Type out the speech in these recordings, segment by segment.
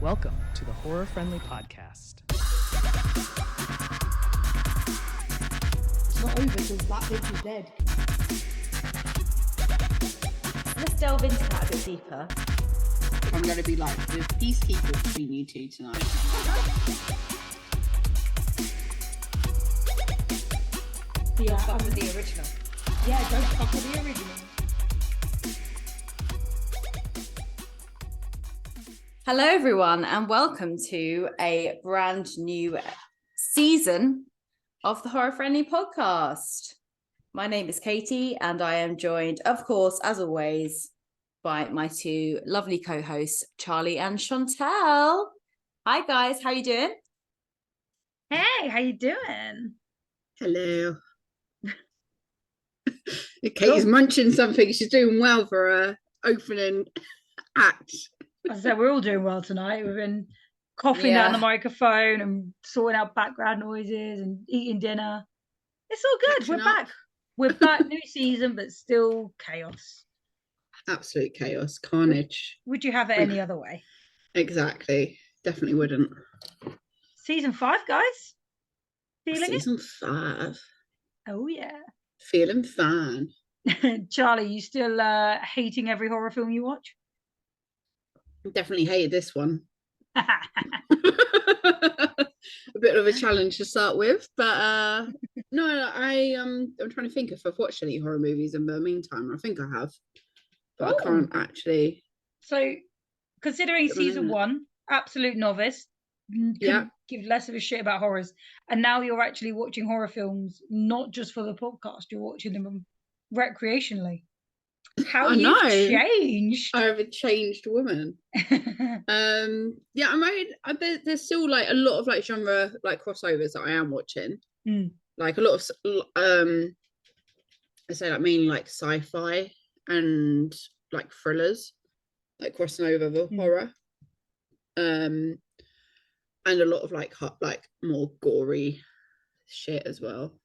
Welcome to the Horror Friendly Podcast. It's not over till that bitch is dead. Let's delve into that a bit deeper. I'm going to be like the peacekeeper between you two tonight. Yeah, fuck with the original. Yeah, don't fuck with the original. Hello, everyone, and welcome to a brand new season of the Horror Friendly Podcast. My name is Katie, and I am joined, of course, as always, by my two lovely co-hosts, Charlie and Chântelle. Hi, guys. How you doing? Hey, how you doing? Hello. Katie's munching something. She's doing well for her opening act. I said we're all doing well tonight. We've been coughing down the microphone and sorting out background noises and eating dinner. It's all good. Catching We're up. back. We're back, new season, but still chaos. Absolute chaos, carnage. Would you have it any other way? Exactly. Definitely wouldn't. Season 5, guys. Feeling Season 5. it? Oh yeah. Feeling fine. Charlie, you still hating every horror film you watch? Definitely hated this one. A bit of a challenge to start with, but no, I'm trying to think if I've watched any horror movies in the meantime. I think I have, but I can't actually. So, considering season 1, absolute novice, Yeah, give less of a shit about horrors, and now you're actually watching horror films not just for the podcast, you're watching them recreationally. How you've changed. I'm a changed woman. Yeah, there's still like a lot of like genre like crossovers that I am watching. Like a lot of I say like mainly like sci-fi and like thrillers, like crossing over the horror. And a lot of like more gory shit as well,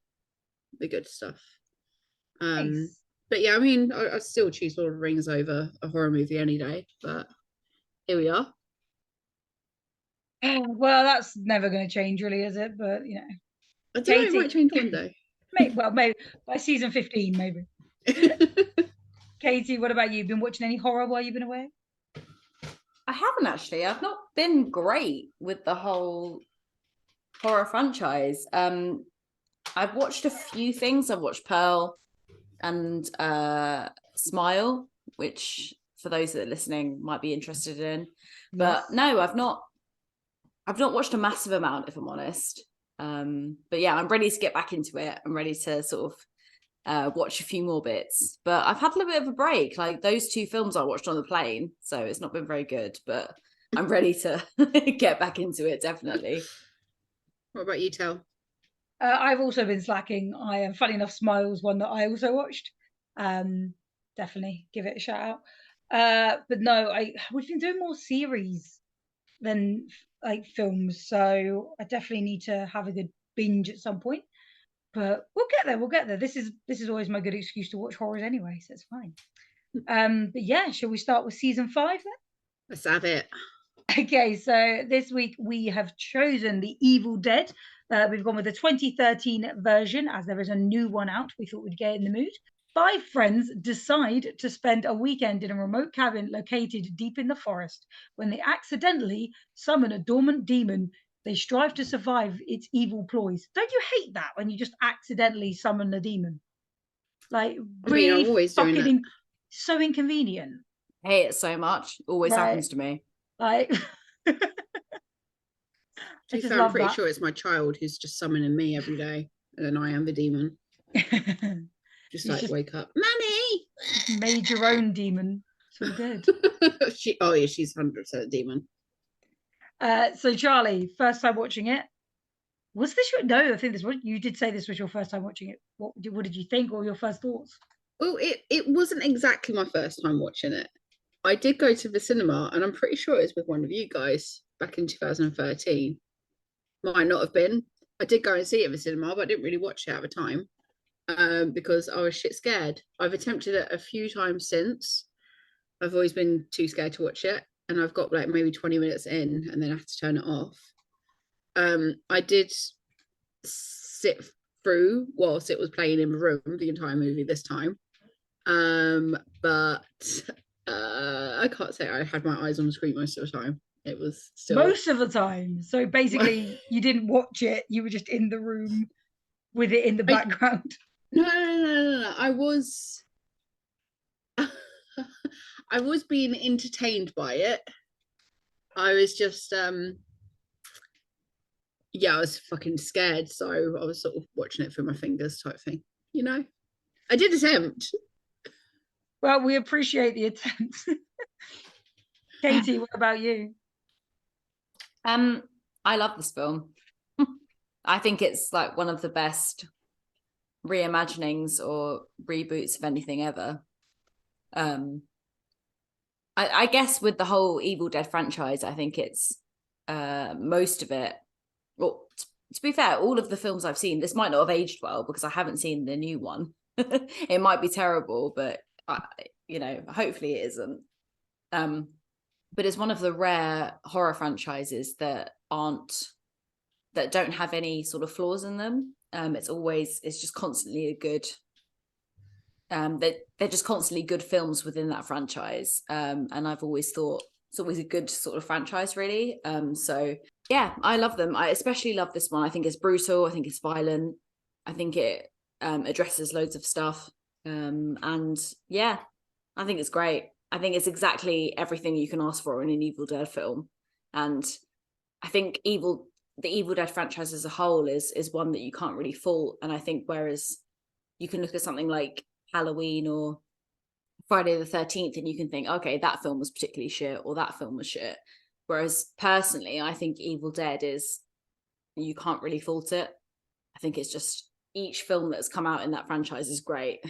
the good stuff. Nice. But yeah, I mean, I'd still choose Lord of the Rings over a horror movie any day, but here we are. Well, that's never going to change, really, is it? But you know, I don't know, it might change one day. maybe by season 15, maybe. Katie, what about you? Been watching any horror while you've been away? I haven't actually. I've not been great with the whole horror franchise. I've watched a few things. I've watched Pearl and Smile, which for those that are listening might be interested in. But no, I've not watched a massive amount, if I'm honest. But yeah, I'm ready to get back into it. I'm ready to sort of watch a few more bits. But I've had a little bit of a break. Like those 2 films I watched on the plane, so it's not been very good, but I'm ready to get back into it, definitely. What about you, Tel? I've also been slacking. I am, funny enough, Smiles one that I also watched. Definitely give it a shout out. But no, we've been doing more series than like films, so I definitely need to have a good binge at some point. But we'll get there. This is always my good excuse to watch horrors anyway, so it's fine. But yeah, shall we start with season 5 then? Let's have it. Okay, so this week we have chosen The Evil Dead. We've gone with the 2013 version, as there is a new one out. We thought we'd get in the mood. 5 friends decide to spend a weekend in a remote cabin located deep in the forest. When they accidentally summon a dormant demon, they strive to survive its evil ploys. Don't you hate that when you just accidentally summon a demon? Like, really, I'm always doing that. So inconvenient. I hate it so much. Always happens to me. Like, I'm pretty sure it's my child who's just summoning me every day, and then I am the demon. Just wake up, Mummy. Made your own demon. So good. She's 100% demon. So Charlie, first time watching it. Was this your? No, I think this was. You did say this was your first time watching it. What did you think, or your first thoughts? Well, it wasn't exactly my first time watching it. I did go to the cinema, and I'm pretty sure it was with one of you guys back in 2013. Might not have been. I did go and see it at the cinema, but I didn't really watch it at the time because I was shit scared. I've attempted it a few times since. I've always been too scared to watch it. and I've got like maybe 20 minutes in and then I have to turn it off. I did sit through whilst it was playing in the room the entire movie this time. But I can't say I had my eyes on the screen most of the time. It was still most of the time. So basically, you didn't watch it; you were just in the room with it in the background. No. I was being entertained by it. I was just I was fucking scared, so I was sort of watching it through my fingers type thing, you know. I did attempt. Well, we appreciate the attempt. Katie, what about you? I love this film. I think it's like one of the best reimaginings or reboots of anything ever. I guess with the whole Evil Dead franchise, I think it's most of it. Well, to be fair, all of the films I've seen, this might not have aged well because I haven't seen the new one. It might be terrible, but hopefully it isn't. But it's one of the rare horror franchises that don't have any sort of flaws in them. It's just constantly a good. They're just constantly good films within that franchise, and I've always thought it's always a good sort of franchise, really. So yeah, I love them. I especially love this one. I think it's brutal. I think it's violent. I think it addresses loads of stuff, and yeah, I think it's great. I think it's exactly everything you can ask for in an Evil Dead film, and I think the Evil Dead franchise as a whole is one that you can't really fault. And I think whereas you can look at something like Halloween or Friday the 13th and you can think, okay, that film was particularly shit or that film was shit. Whereas personally, I think Evil Dead you can't really fault it. I think it's just each film that's come out in that franchise is great.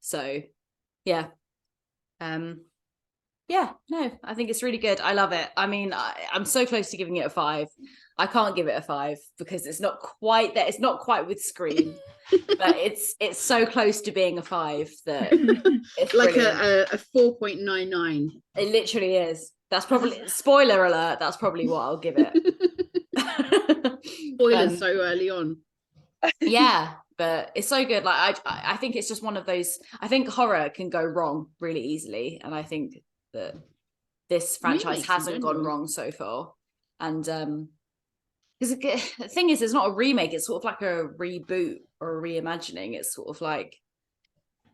So yeah. I think it's really good. I love it. I mean, I'm so close to giving it a 5. I can't give it a 5 because it's not quite there. It's not quite with Scream, but it's so close to being a 5 that it's like brilliant. a 4.99. It literally is. That's probably spoiler alert. That's probably what I'll give it. Spoilers so early on. Yeah, but it's so good. Like I think it's just one of those. I think horror can go wrong really easily, and I think that this franchise hasn't gone wrong so far. And because the thing is, it's not a remake; it's sort of like a reboot or a reimagining. It's sort of like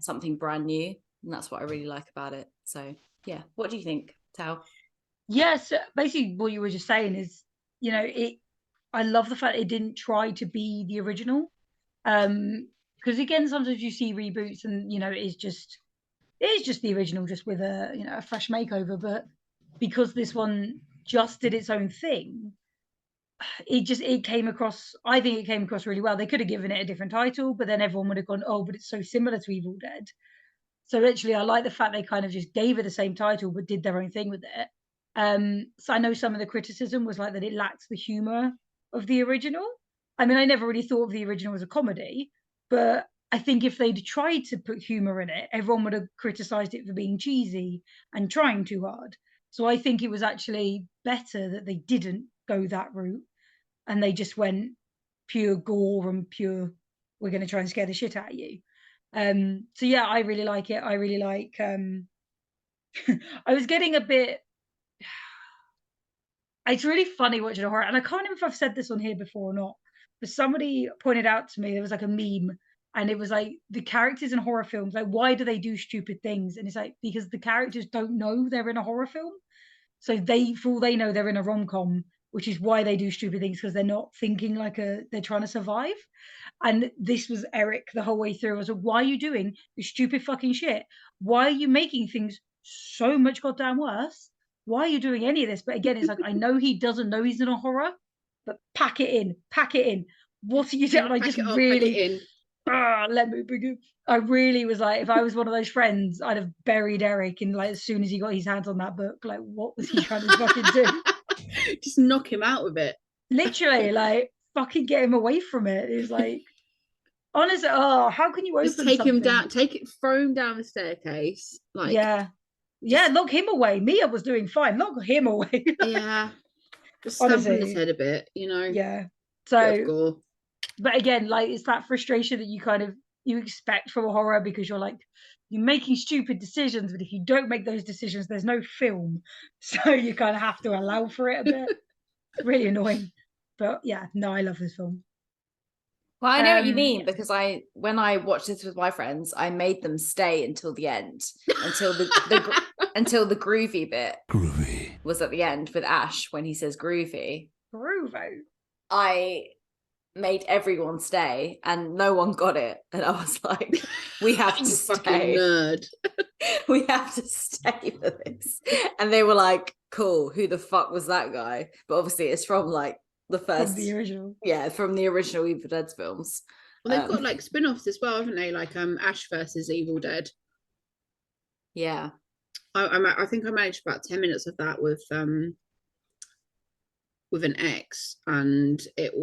something brand new, and that's what I really like about it. So yeah, what do you think, Tao? Yes, basically what you were just saying is, I love the fact it didn't try to be the original. Because again, sometimes you see reboots and it's just the original, just with a fresh makeover. But because this one just did its own thing, it came across. I think it came across really well. They could have given it a different title, but then everyone would have gone, "Oh, but it's so similar to Evil Dead." So actually, I like the fact they kind of just gave it the same title but did their own thing with it. So I know some of the criticism was like that it lacks the humor of the original. I mean, I never really thought of the original as a comedy, but I think if they'd tried to put humor in it, everyone would have criticized it for being cheesy and trying too hard. So I think it was actually better that they didn't go that route and they just went pure gore and pure, we're going to try and scare the shit out of you. So yeah, I really like it. I really like I was getting a bit. It's really funny watching a horror, and I can't remember if I've said this on here before or not, but somebody pointed out to me there was like a meme, and it was like the characters in horror films, like why do they do stupid things? And it's like because the characters don't know they're in a horror film, so for all they know, they're in a rom-com, which is why they do stupid things because they're not thinking like they're trying to survive. And this was Eric the whole way through. I was like, why are you doing this stupid fucking shit? Why are you making things so much goddamn worse? Why are you doing any of this? But again, it's like, I know he doesn't know he's in a horror, but pack it in. What are you doing? I just really, let me begin. I really was like, if I was one of those friends, I'd have buried Eric. And like, as soon as he got his hands on that book, like, what was he trying to fucking do? Just knock him out with it. Literally, like, fucking get him away from it. It was like, honestly, how can you open just take something? him down, throw him down the staircase, like yeah, Yeah, lock him away. Mia was doing fine. Lock him away. Yeah. Just stamp on his Honestly. head a bit, you know. Yeah. Bit of So, gore. but again, like it's that frustration that you expect from a horror, because you're like, you're making stupid decisions, but if you don't make those decisions, there's no film. So you kind of have to allow for it a bit. Really annoying. But yeah, no, I love this film. Well, I know what you Yeah. mean, because when I watched this with my friends, I made them stay until the end, until until the groovy bit was at the end with Ash when he says groovy. Groovy. I made everyone stay, and no one got it, and I was like, "We have to You stay, fucking nerd. we have to stay for this." And they were like, "Cool, who the fuck was that guy?" But obviously, it's from like the first, From the original. yeah, from the original Evil Dead films. Well, they've got like spin-offs as well, haven't they? Like Ash versus Evil Dead. Yeah. I think I managed about 10 minutes of that with an ex, and it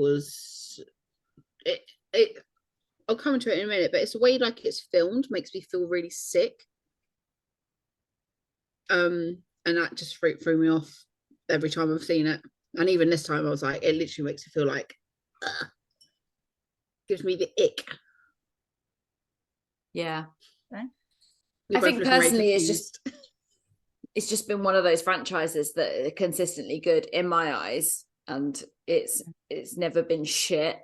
I'll come to it in a minute, but it's the way like it's filmed makes me feel really sick. And that just threw me off every time I've seen it. And even this time I was like, it literally makes me feel like gives me the ick. Yeah. Okay. I think personally it's just been one of those franchises that are consistently good in my eyes, and it's never been shit.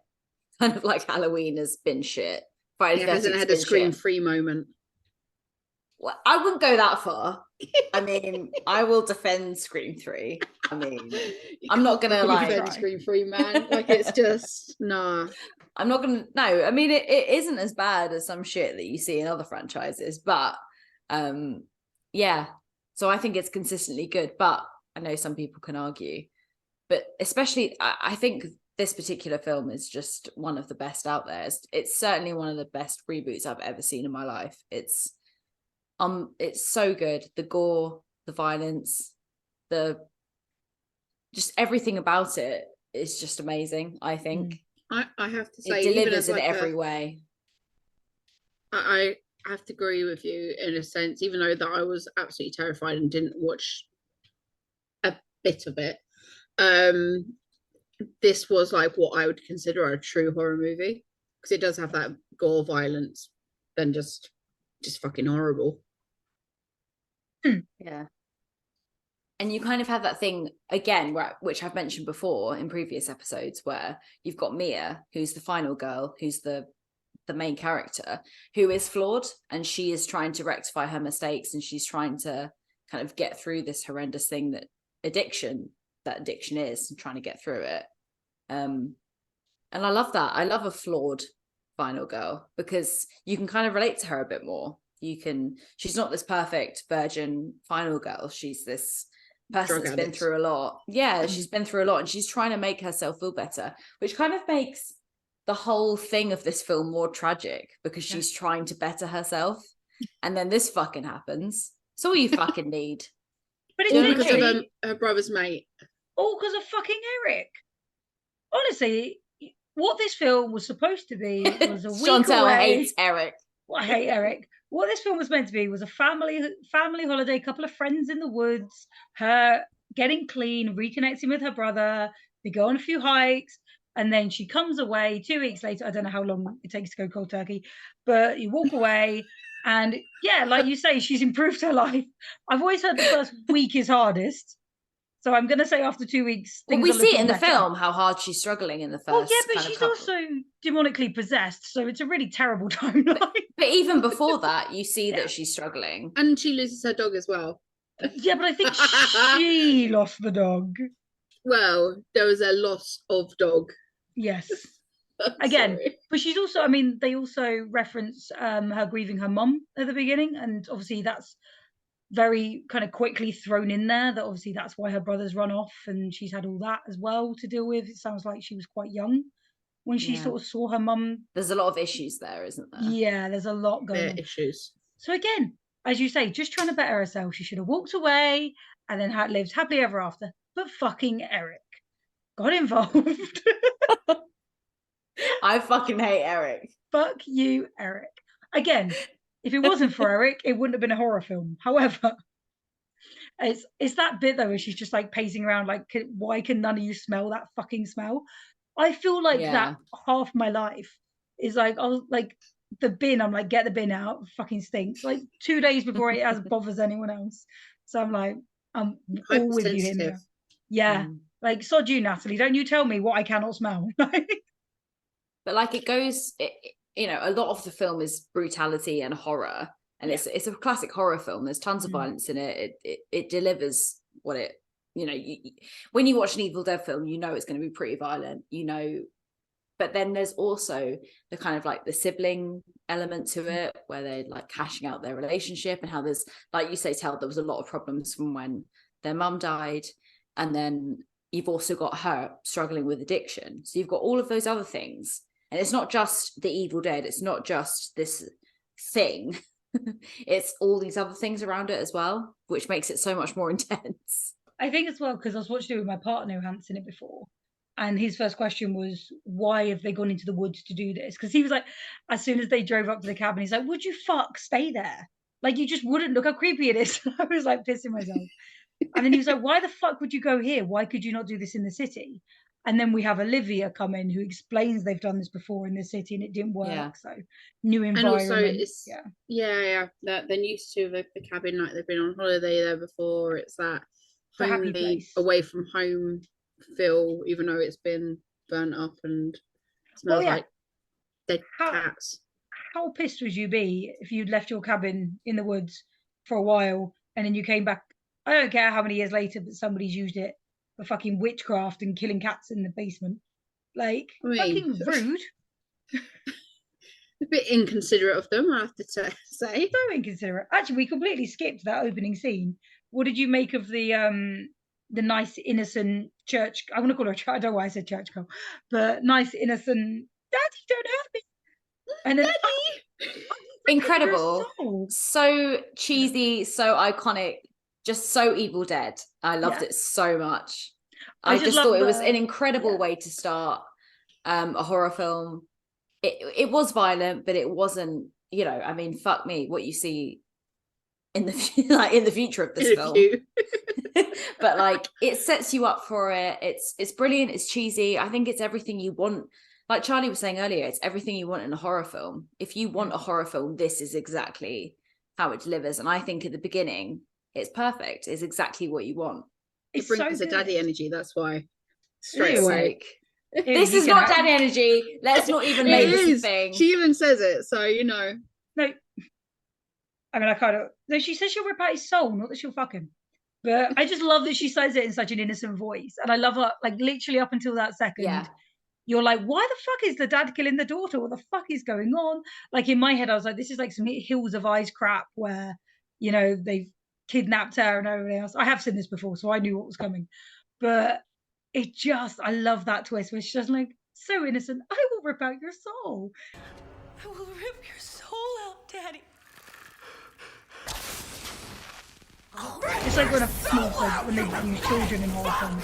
Kind of like Halloween has been shit. Friday it hasn't had a Scream 3 moment. Well, I wouldn't go that far. I mean, I will defend Scream 3. I mean, I'm not gonna like defend Scream 3, man. Like it's just nah. I'm not gonna no. I mean, it isn't as bad as some shit that you see in other franchises, but yeah. So I think it's consistently good, but I know some people can argue. But especially, I think this particular film is just one of the best out there. It's certainly one of the best reboots I've ever seen in my life. It's so good. The gore, the violence, just everything about it is just amazing. I think I have to say, it delivers in every way. I have to agree with you in a sense, even though that I was absolutely terrified and didn't watch a bit of it. This was like what I would consider a true horror movie, because it does have that gore, violence, then just fucking horrible. Yeah. And you kind of have that thing again, which I've mentioned before in previous episodes, where you've got Mia, who's the final girl, who's the main character, who is flawed, and she is trying to rectify her mistakes, and she's trying to kind of get through this horrendous thing that addiction is, and trying to get through it. And I love that. I love a flawed final girl, because you can kind of relate to her a bit more. She's not this perfect virgin final girl. She's this person that's been through a lot. Yeah, she's been through a lot, and she's trying to make herself feel better, which kind of makes the whole thing of this film more tragic, because she's trying to better herself, and then this fucking happens. It's all you fucking need. But it's all because of her brother's mate. All because of fucking Eric. Honestly, what this film was supposed to be was a week Chântelle away. hates Eric. Well, I hate Eric. What this film was meant to be was a family holiday, a couple of friends in the woods, her getting clean, reconnecting with her brother. They go on a few hikes, and then she comes away 2 weeks later. I don't know how long it takes to go cold turkey, but you walk away, and yeah, like you say, she's improved her life. I've always heard the first week is hardest. So I'm going to say after 2 weeks, well, we see it in the film how hard she's struggling in the first. Oh yeah, but she's also demonically possessed, so it's a really terrible timeline. But even before that, you see that she's struggling, and she loses her dog as well. Yeah, but I think she lost the dog. Well, there was a loss of dog. Yes. Again, but she's also. I mean, they also reference her grieving her mum at the beginning, and obviously that's very kind of quickly thrown in there, that obviously that's why her brother's run off, and she's had all that as well to deal with. It sounds like she was quite young when she sort of saw her mum. There's a lot of issues there, isn't there? Yeah, there's a lot going on. Issues. So again, as you say, just trying to better herself. She should have walked away and then lived happily ever after. But fucking Eric got involved. I fucking hate Eric. Fuck you, Eric. Again, if it wasn't for Eric, it wouldn't have been a horror film. However, It's that bit though where she's just like pacing around like, why can none of you smell that fucking smell? I feel like that half my life is like, I'll like the bin, I'm like, get the bin out, it fucking stinks. Like 2 days before it as bothers anyone else. So I'm like, I'm all with you here now. Yeah. Like, sod you, Natalie. Don't you tell me what I cannot smell. But like it goes, you know, a lot of the film is brutality and horror, and it's a classic horror film. There's tons of violence in it. It delivers what it, you know, when you watch an Evil Dead film, you know it's going to be pretty violent, you know. But then there's also the kind of like the sibling element to it, where they're like hashing out their relationship, and how there's, like you say, Tell, there was a lot of problems from when their mum died, and then you've also got her struggling with addiction. So you've got all of those other things. And it's not just the Evil Dead. It's not just this thing. It's all these other things around it as well, which makes it so much more intense. I think as well, because I was watching it with my partner who hadn't seen it before. And his first question was, why have they gone into the woods to do this? Because he was like, as soon as they drove up to the cabin, he's like, would you stay there? Like, you just wouldn't. Look how creepy it is. I was like pissing myself. And then he was like, why the fuck would you go here? Why could you not do this in the city? And then we have Olivia come in who explains they've done this before in the city and it didn't work. Yeah. So new environment. And also it's that they're used to the cabin, like they've been on holiday there before. It's that homely, away from home feel, even though it's been burnt up and smells like dead cats. How pissed would you be if you'd left your cabin in the woods for a while and then you came back? I don't care how many years later, but somebody's used it for fucking witchcraft and killing cats in the basement. Like, fucking rude. A bit inconsiderate of them, I have to say. So inconsiderate. Actually, we completely skipped that opening scene. What did you make of the nice innocent church? I want to call her a church. I don't know why I said church girl, but nice innocent. Daddy, don't hurt me. And then Daddy, incredible, so cheesy, so iconic. Just so Evil Dead. I loved it so much. I just thought it was an incredible way to start a horror film. It was violent, but it wasn't, you know, I mean, fuck me, what you see in the like in the future of this film. But like it sets you up for it. It's brilliant, it's cheesy. I think it's everything you want. Like Charlie was saying earlier, it's everything you want in a horror film. If you want a horror film, this is exactly how it delivers. And I think at the beginning, it's perfect. It's exactly what you want. It brings the daddy energy. That's why. Straight away. This is not daddy energy. Let's not even make this a thing. She even says it, so you know. No. I mean, I kind of. No, she says she'll rip out his soul, not that she'll fuck him. But I just love that she says it in such an innocent voice, and I love her. Like literally up until that second. Yeah. You're like, why the fuck is the dad killing the daughter? What the fuck is going on? Like in my head, I was like, this is like some Hills of Eyes crap where, you know, they've kidnapped her and everything else. I have seen this before, so I knew what was coming. But it just, I love that twist where she's just like, so innocent. I will rip out your soul. I will rip your soul out, Daddy. It's like when a small kid, when they use children in horror films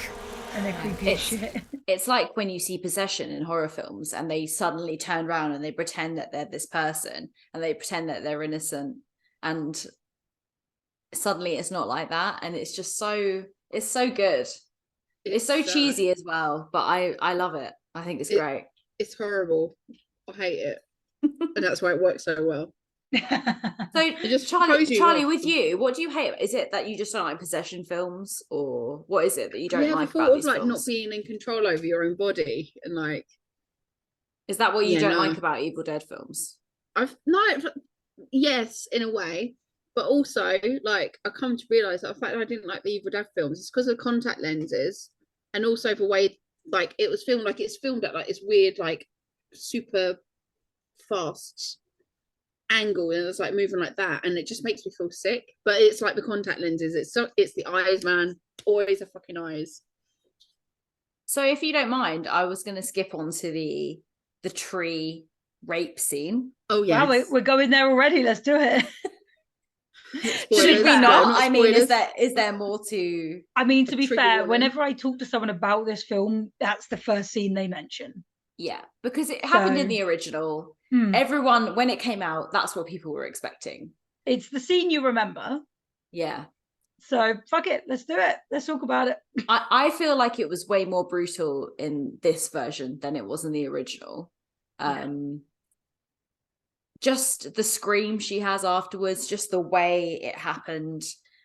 and they're creepy as shit. It's like when you see possession in horror films and they suddenly turn around and they pretend that they're this person and they pretend that they're innocent, and suddenly it's not like that, and it's just it's so good. It's so cheesy as well, but I love it. I think it's great. It's horrible. I hate it. And that's why it works so well. So Charlie, with you, what do you hate? Is it that you just don't like possession films, or what is it that you don't like about these films? Not being in control over your own body, and like, is that what you don't like about Evil Dead films? Yes, in a way, but also like I come to realize that the fact that I didn't like the Evil Dead films is because of the contact lenses, and also the way like it was filmed. Like it's filmed at like this weird, like super fast angle, and it's like moving like that, and it just makes me feel sick. But it's like the contact lenses. It's the eyes, man. Always the fucking eyes. So if you don't mind, I was going to skip on to the tree rape scene. Oh yeah, wow, we're going there already. Let's do it. Should we not? I mean, is there more to? I mean, to be fair, whenever I talk to someone about this film, that's the first scene they mention. Yeah, because it happened in the original. Everyone, when it came out, that's what people were expecting. It's the scene you remember. Yeah. So fuck it, let's do it. Let's talk about it. I feel like it was way more brutal in this version than it was in the original. Just the scream she has afterwards, just the way it happened,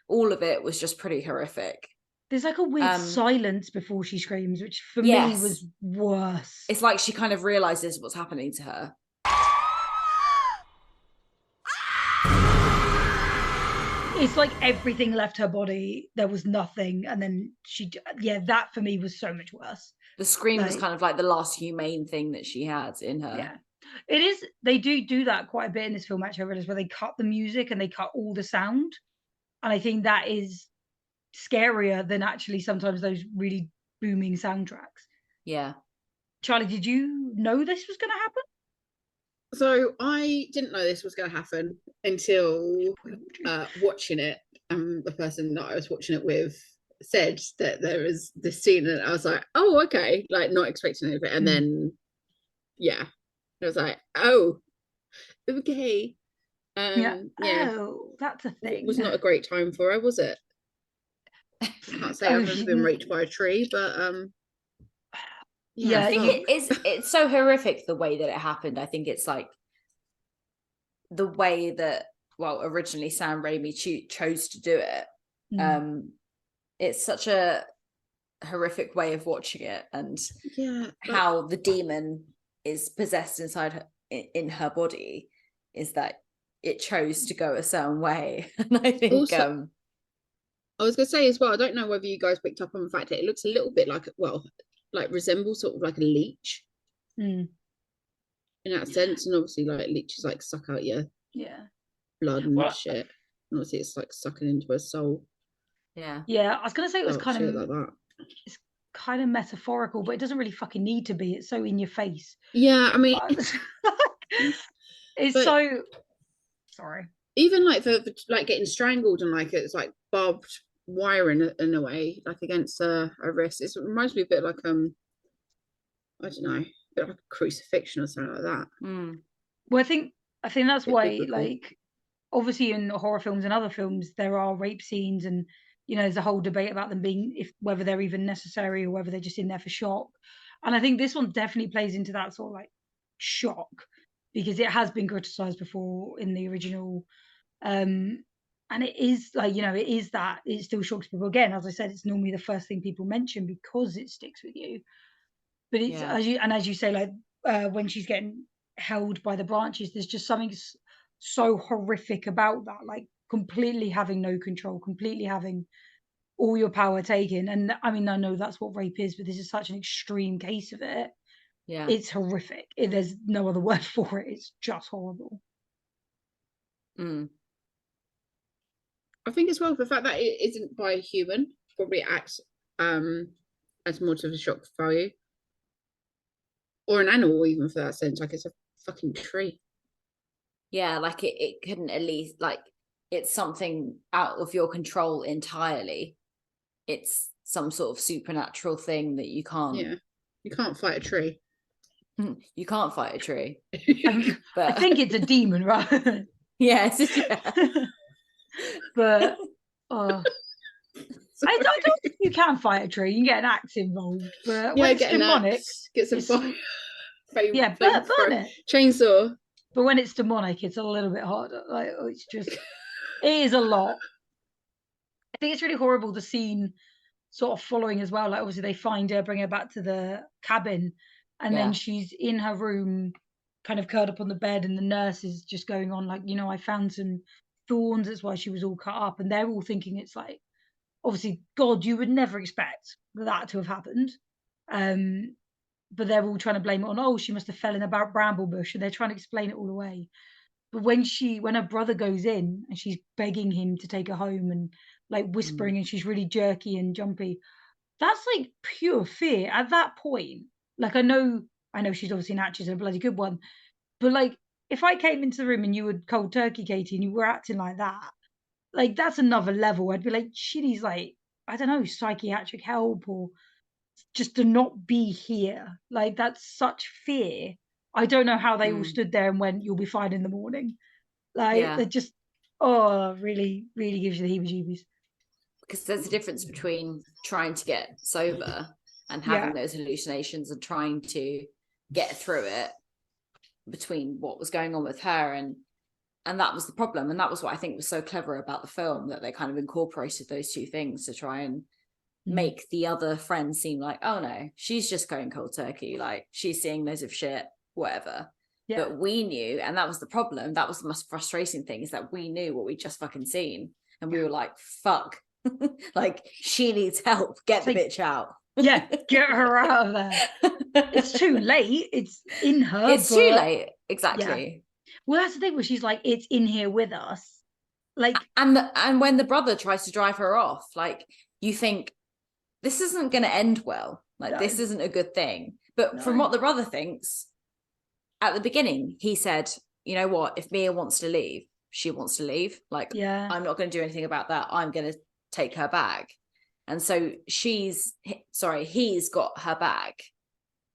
all of it was just pretty horrific. There's like a weird silence before she screams, which for me Yes. was worse. It's like she kind of realizes what's happening to her. It's like everything left her body. There was nothing. And then that for me was so much worse. The scream was kind of like the last humane thing that she had in her. Yeah. It is. They do that quite a bit in this film, actually, I realized, where they cut the music and they cut all the sound. And I think that is scarier than actually sometimes those really booming soundtracks. Yeah. Charlie, did you know this was going to happen? So I didn't know this was going to happen until watching it. The person that I was watching it with said that there was this scene, and I was like, "Oh, okay," like not expecting it. And then, I was like, "Oh, okay." Oh, that's a thing. It was not a great time for her, was it? I can't say I've ever been raped by a tree, but I think it's so horrific the way that it happened. I think it's like the way that originally Sam Raimi chose to do it. It's such a horrific way of watching it, and how the demon is possessed in her body is that it chose to go a certain way. And I think also, I was gonna say as well, I don't know whether you guys picked up on the fact that it looks a little bit like resembles sort of like a leech in that sense, and obviously like leeches like suck out your blood and shit, and obviously it's like sucking into her soul. I was gonna say it was kind of like that. It's kind of metaphorical, but it doesn't really fucking need to be. It's so in your face. I mean it's so sorry, even like for like getting strangled, and like it's like barbed wire in a way, like against a wrist. It reminds me a bit like I don't know, a bit like a crucifixion or something like that. Well, I think that's why biblical. Like obviously in horror films and other films there are rape scenes, and there's a whole debate about them being whether they're even necessary or whether they're just in there for shock. And I think this one definitely plays into that sort of like shock, because it has been criticized before in the original. And it is like, it is that it still shocks people. Again, as I said, it's normally the first thing people mention because it sticks with you. But it's as you say, like when she's getting held by the branches, there's just something so horrific about that, like completely having no control, completely having all your power taken. And I mean, I know that's what rape is, but this is such an extreme case of it. It's horrific. There's no other word for it. It's just horrible. I think as well, the fact that it isn't by a human probably acts as much of a shock value, or an animal even for that sense. Like it's a fucking tree. Like it couldn't, at least like it's something out of your control entirely. It's some sort of supernatural thing that you can't. You can't fight a tree. You can't fight a tree. But I think it's a demon, right? Yes. But I don't think you can fight a tree. You can get an axe involved, but when it's demonic, get some fire. Burn it. Chainsaw. But when it's demonic, it's a little bit harder. Like it is a lot. I think it's really horrible, the scene sort of following as well. Like obviously they find her, bring her back to the cabin, and then she's in her room, kind of curled up on the bed, and the nurse is just going on like, I found some thorns, that's why she was all cut up. And they're all thinking it's like, obviously, God, you would never expect that to have happened. But they're all trying to blame it on, she must have fell in a bramble bush, and they're trying to explain it all away. But when her brother goes in and she's begging him to take her home and like whispering, and she's really jerky and jumpy, that's like pure fear at that point. Like I know she's obviously an actress and a bloody good one, but like if I came into the room and you were cold turkey, Katie, and you were acting like that, like that's another level. I'd be like, she needs like, I don't know, psychiatric help, or just to not be here. Like that's such fear. I don't know how they all stood there and went, you'll be fine in the morning. Like they're just, really, really gives you the heebie-jeebies. because there's a difference between trying to get sober and having those hallucinations and trying to get through it, between what was going on with her, and that was the problem. And that was what I think was so clever about the film, that they kind of incorporated those two things to try and make the other friend seem like, oh no, she's just going cold turkey, like she's seeing loads of shit, whatever. But we knew, and that was the problem, that was the most frustrating thing, is that we knew what we just fucking seen, and we were like, fuck, like she needs help, get the bitch out. Yeah, get her out of there. It's too late, it's in her, it's too late, exactly. Well, that's the thing, where she's like, it's in here with us, like, and when the brother tries to drive her off, like, you think this isn't going to end well, like this isn't a good thing. But from what the brother thinks, at the beginning he said, you know what, if Mia wants to leave, she wants to leave, like, I'm not going to do anything about that, I'm going to take her back. And so he's got her back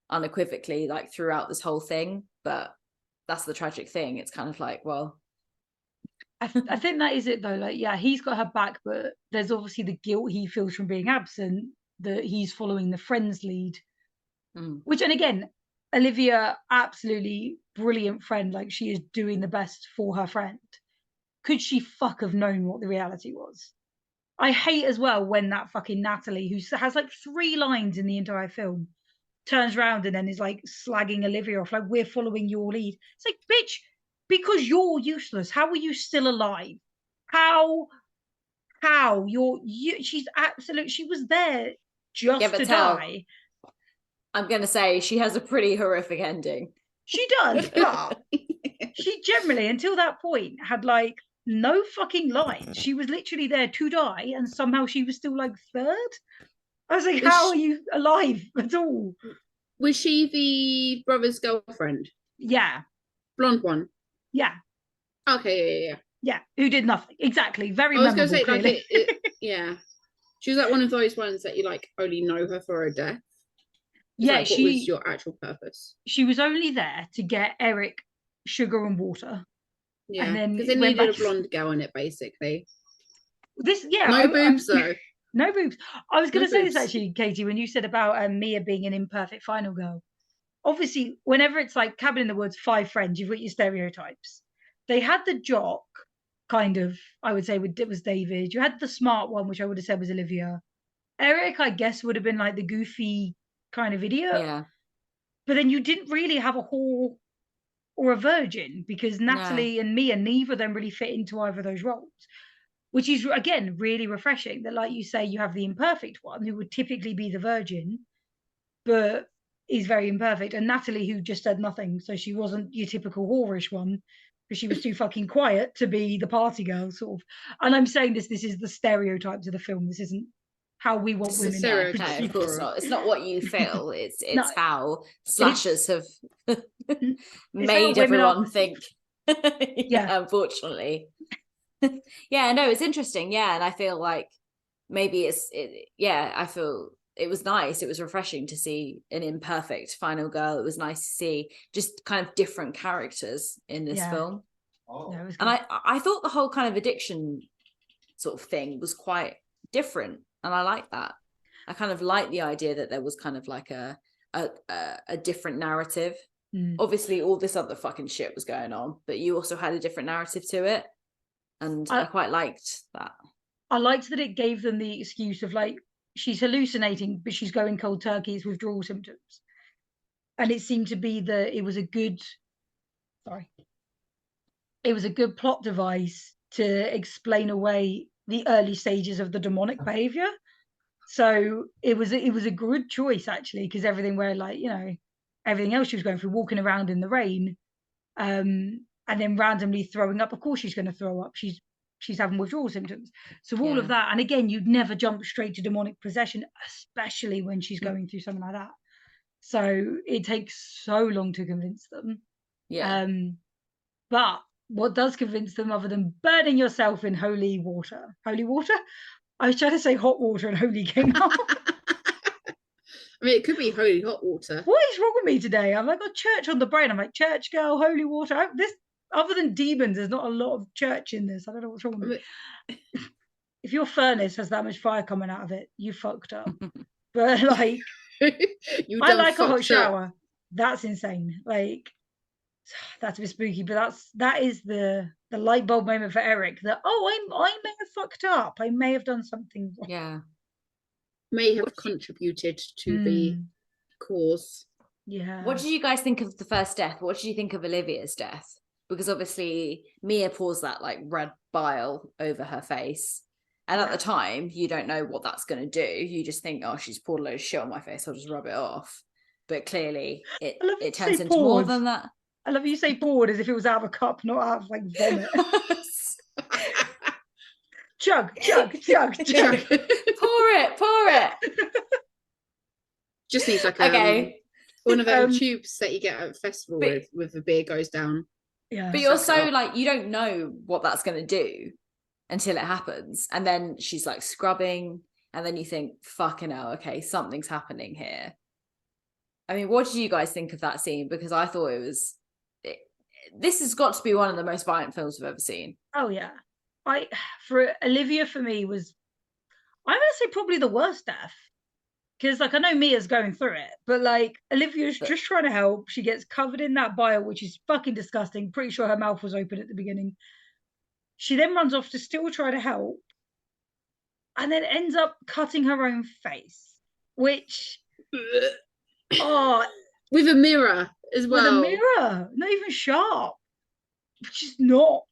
unequivocally, like throughout this whole thing. But that's the tragic thing, it's kind of like, well, I think that is it though, like, he's got her back, but there's obviously the guilt he feels from being absent, that he's following the friend's lead, which, and again, Olivia, absolutely brilliant friend, like she is doing the best for her friend. Could she fuck have known what the reality was? I hate as well when that fucking Natalie, who has like 3 lines in the entire film, turns around and then is like slagging Olivia off, like, we're following your lead. It's like, bitch, because you're useless, how are you still alive? How she's absolute, she was there just to die. I'm gonna say she has a pretty horrific ending. She does, but she generally, until that point, had like no fucking lines. She was literally there to die, and somehow she was still like third. I was like, how are you alive at all? Was she the brother's girlfriend? Yeah. Blonde one? Yeah. Okay, yeah, who did nothing. Exactly. Very I was memorable, going to say, clearly. yeah. She was like one of those ones that you like only know her for her death. Yeah, like, what was your actual purpose? She was only there to get Eric sugar and water. Yeah, and then because they needed a blonde girl in it, basically. No boobs though. No boobs. I was going to say this actually, Katie, when you said about Mia being an imperfect final girl. Obviously, whenever it's like Cabin in the Woods, 5 friends, you've got your stereotypes. They had the jock, kind of, I would say, it was David. You had the smart one, which I would have said was Olivia. Eric, I guess, would have been like the goofy kind of idiot. Yeah. But then you didn't really have a whore or a virgin, because Natalie and Mia, neither of them really fit into either of those roles. Which is, again, really refreshing that, like you say, you have the imperfect one who would typically be the virgin, but is very imperfect. And Natalie, who just said nothing. So she wasn't your typical whorish one, because she was too fucking quiet to be the party girl, sort of. And I'm saying this is the stereotypes of the film. This isn't how we want women to be. No, of course not. It's not what you feel. It's how slashers have made everyone think. Yeah, unfortunately. Yeah, no, it's interesting. Yeah, and I feel like maybe I feel it was nice. It was refreshing to see an imperfect final girl. It was nice to see just kind of different characters in this film. And I thought the whole kind of addiction sort of thing was quite different, and I like that. I kind of like the idea that there was kind of like a different narrative. Obviously all this other fucking shit was going on, but you also had a different narrative to it. And I quite liked that. I liked that it gave them the excuse of, like, she's hallucinating, but she's going cold turkey, it's withdrawal symptoms. And it seemed to be it was a good plot device to explain away the early stages of the demonic behavior. So it was a good choice, actually, because everything where, like, you know, everything else she was going through, walking around in the rain, and then randomly throwing up. Of course she's going to throw up. She's having withdrawal symptoms. So all of that. And again, you'd never jump straight to demonic possession, especially when she's going through something like that. So it takes so long to convince them. Yeah. But what does convince them, other than burning yourself in holy water? Holy water? I was trying to say hot water and holy came out. I mean, it could be holy hot water. What is wrong with me today? I've like got church on the brain. I'm like, church girl, holy water. Other than demons, there's not a lot of church in this. I don't know what's wrong with me. if your furnace has that much fire coming out of it, you fucked up. But like, You I done like a hot fucked up. shower. That's insane. Like, that's a bit spooky, but that is the light bulb moment for Eric. That I may have fucked up. I may have done something wrong. Yeah. May have contributed to the cause. Yeah. What did you guys think of the first death? What did you think of Olivia's death? Because obviously Mia pours that like red bile over her face. And at the time, you don't know what that's going to do. You just think, oh, she's poured a load of shit on my face. I'll just rub it off. But clearly it turns into more than that. I love you say poured as if it was out of a cup, not out of like vomit. Chug, chug, chug, chug. Pour it. Just needs like one of those tubes that you get at a festival with the beer goes down. Yeah. But you're so like, you don't know what that's going to do until it happens. And then she's like scrubbing, and then you think, fucking hell, okay, something's happening here. I mean, what did you guys think of that scene? Because I thought this has got to be one of the most violent films we've ever seen. Oh yeah. Olivia for me was, I'm gonna say probably the worst death. Because like I know Mia's going through it, but like Olivia's just trying to help. She gets covered in that bile, which is fucking disgusting. Pretty sure her mouth was open at the beginning. She then runs off to still try to help, and then ends up cutting her own face, which with a mirror as well. With a mirror, not even sharp, which is not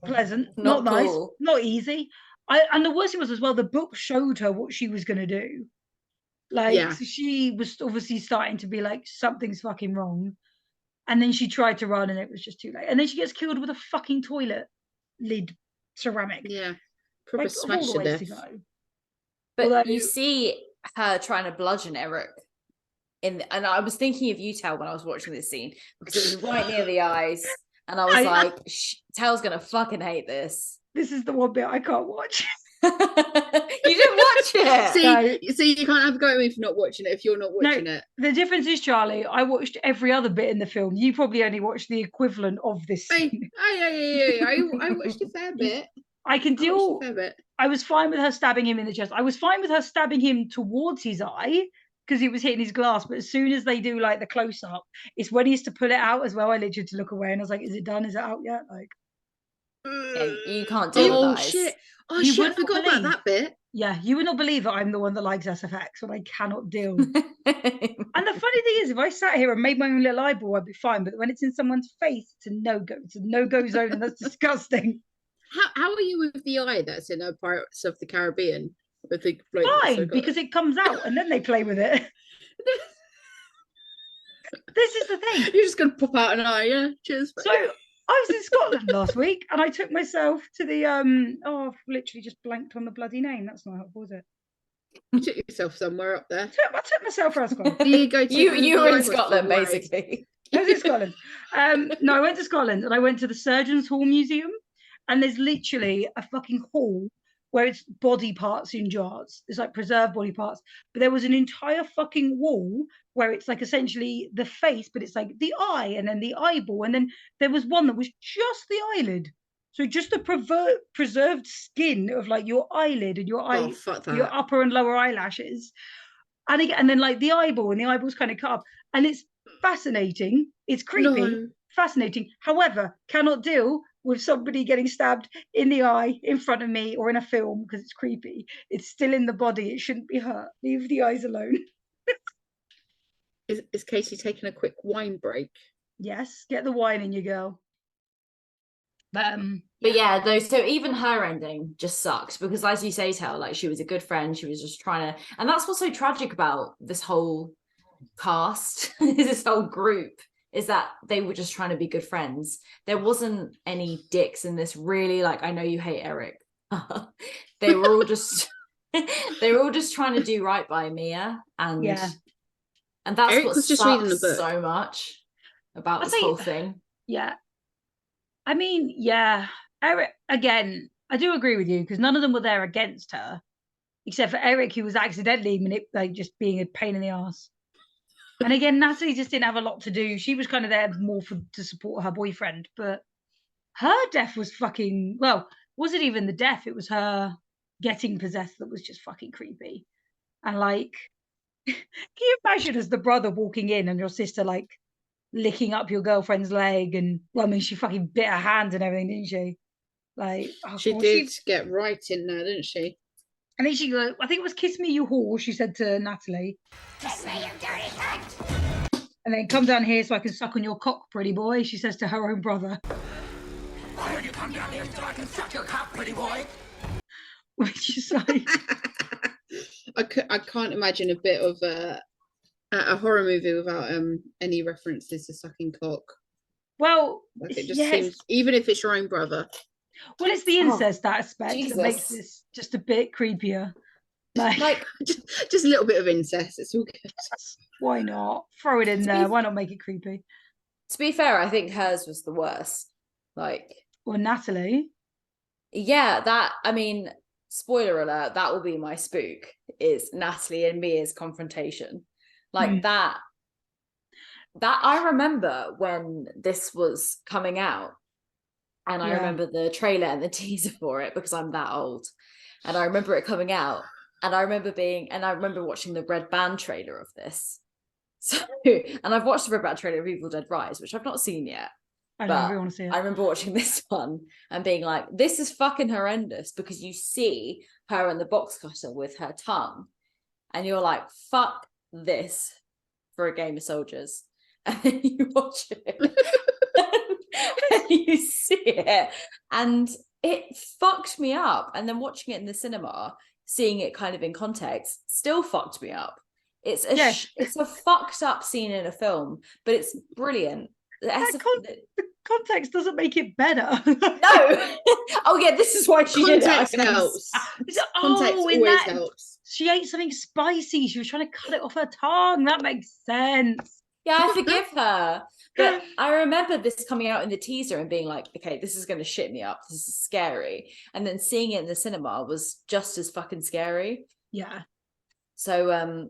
pleasant, not nice, cool. Not easy. And the worst thing was as well, the book showed her what she was going to do. Like, so she was obviously starting to be like, something's fucking wrong. And then she tried to run and it was just too late. And then she gets killed with a fucking toilet lid ceramic. Yeah. Proper like, smash to death. But although, you see her trying to bludgeon Eric. And I was thinking of you, Tell, when I was watching this scene, because it was right near the eyes. And I was like, Tell's going to fucking hate this. This is the one bit I can't watch. You didn't watch it. See, you can't have a go at me for not watching it if you're not watching it. The difference is, Charlie, I watched every other bit in the film. You probably only watched the equivalent of this scene. I watched a fair bit. I can deal. I was fine with her stabbing him in the chest. I was fine with her stabbing him towards his eye because he was hitting his glass. But as soon as they do like the close up, it's when he has to pull it out as well. I literally had to look away and I was like, "Is it done? Is it out yet?" Like, yeah, you can't do Oh that. shit! Oh shit! I forgot about that bit. Yeah, you would not believe that I'm the one that likes SFX, and I cannot deal. And the funny thing is, if I sat here and made my own little eyeball, I'd be fine. But when it's in someone's face, it's a no-go. It's a no-go zone, and that's disgusting. How are you with the eye that's in Pirates of the Caribbean? With the fine, because it comes out, and then they play with it. This is the thing. You're just gonna pop out an eye, yeah? Cheers. So I was in Scotland last week, and I took myself to the I've literally just blanked on the bloody name. That's not helpful, is it? You took yourself somewhere up there. I took myself around Scotland. You were in Scotland, basically. I was in Scotland. No, I went to Scotland, and I went to the Surgeons' Hall Museum, and there's literally a fucking hall where it's body parts in jars. It's like preserved body parts. But there was an entire fucking wall where it's like essentially the face, but it's like the eye and then the eyeball. And then there was one that was just the eyelid. So just the preserved skin of like your eyelid and your eye, your upper and lower eyelashes. And then like the eyeball, and the eyeball's kind of cut up. And it's fascinating. It's creepy, fascinating. However, cannot deal with somebody getting stabbed in the eye in front of me or in a film because it's creepy. It's still in the body. It shouldn't be hurt. Leave the eyes alone. Is Katie taking a quick wine break? Yes, get the wine in you, girl. But yeah, though, so even her ending just sucked because, as you say, Tell, like she was a good friend. She was just trying to, and that's what's so tragic about this whole cast, this whole group, is that they were just trying to be good friends. There wasn't any dicks in this, really. Like, I know you hate Eric. They were all just trying to do right by Mia, and that's Eric what was just sucks reading the book so much about this whole thing. Yeah, I mean, Eric, again, I do agree with you because none of them were there against her, except for Eric, who was accidentally just being a pain in the ass. And again, Natalie just didn't have a lot to do. She was kind of there more to support her boyfriend. But her death was fucking, well, wasn't even the death. It was her getting possessed that was just fucking creepy. And like, can you imagine as the brother walking in and your sister like licking up your girlfriend's leg? And well, I mean, she fucking bit her hand and everything, didn't she? Like, oh She God, did get right in there, didn't she? And then she go, I think it was "Kiss me, you whore," she said to Natalie. Kiss me, you dirty cunt! And then come down here so I can suck on your cock, pretty boy, she says to her own brother. Why don't you come down here so I can suck your cock, pretty boy? Which is like, I can't imagine a bit of a horror movie without any references to sucking cock. well, Like, it just yes. seems, even if it's your own brother. Well, it's the incest aspect Jesus. that makes this just a bit creepier. Like, just a little bit of incest. It's all good. why not? Throw it in there. Why not make it creepy? To be fair, I think hers was the worst. Like, Or Natalie. yeah, that, I mean, spoiler alert, that will be my spook, is Natalie and Mia's confrontation. Like that I remember when this was coming out, and I remember the trailer and the teaser for it because I'm that old. And I remember it coming out, and I remember watching the Red Band trailer of this. So, and I've watched the Red Band trailer of Evil Dead Rise, which I've not seen yet. I don't really want to see it. I remember watching this one and being like, this is fucking horrendous, because you see her in the box cutter with her tongue and you're like, fuck this for a game of soldiers. And then you watch it and you see it and it fucked me up. And then watching it in the cinema, seeing it kind of in context, still fucked me up. It's a fucked up scene in a film, but it's brilliant. The context doesn't make it better. No. Oh yeah, this is why she Context did it. helps. Context always helps. She ate something spicy. She was trying to cut it off her tongue. That makes sense. Yeah, I forgive her. But I remember this coming out in the teaser and being like, okay, this is going to shit me up. This is scary. And then seeing it in the cinema was just as fucking scary. Yeah. So,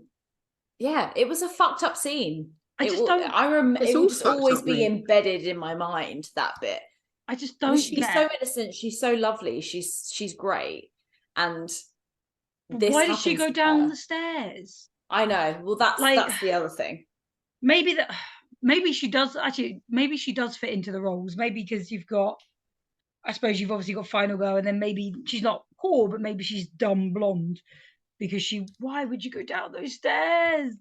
yeah, it was a fucked up scene. It will just always be embedded in my mind, that bit. I just don't. She's so innocent. She's so lovely. She's great. And this why did she go down the stairs? I know. Well, that's the other thing. Maybe she does fit into the roles. Maybe because you've obviously got Final Girl, and then maybe she's not poor, but maybe she's dumb blonde. Because why would you go down those stairs?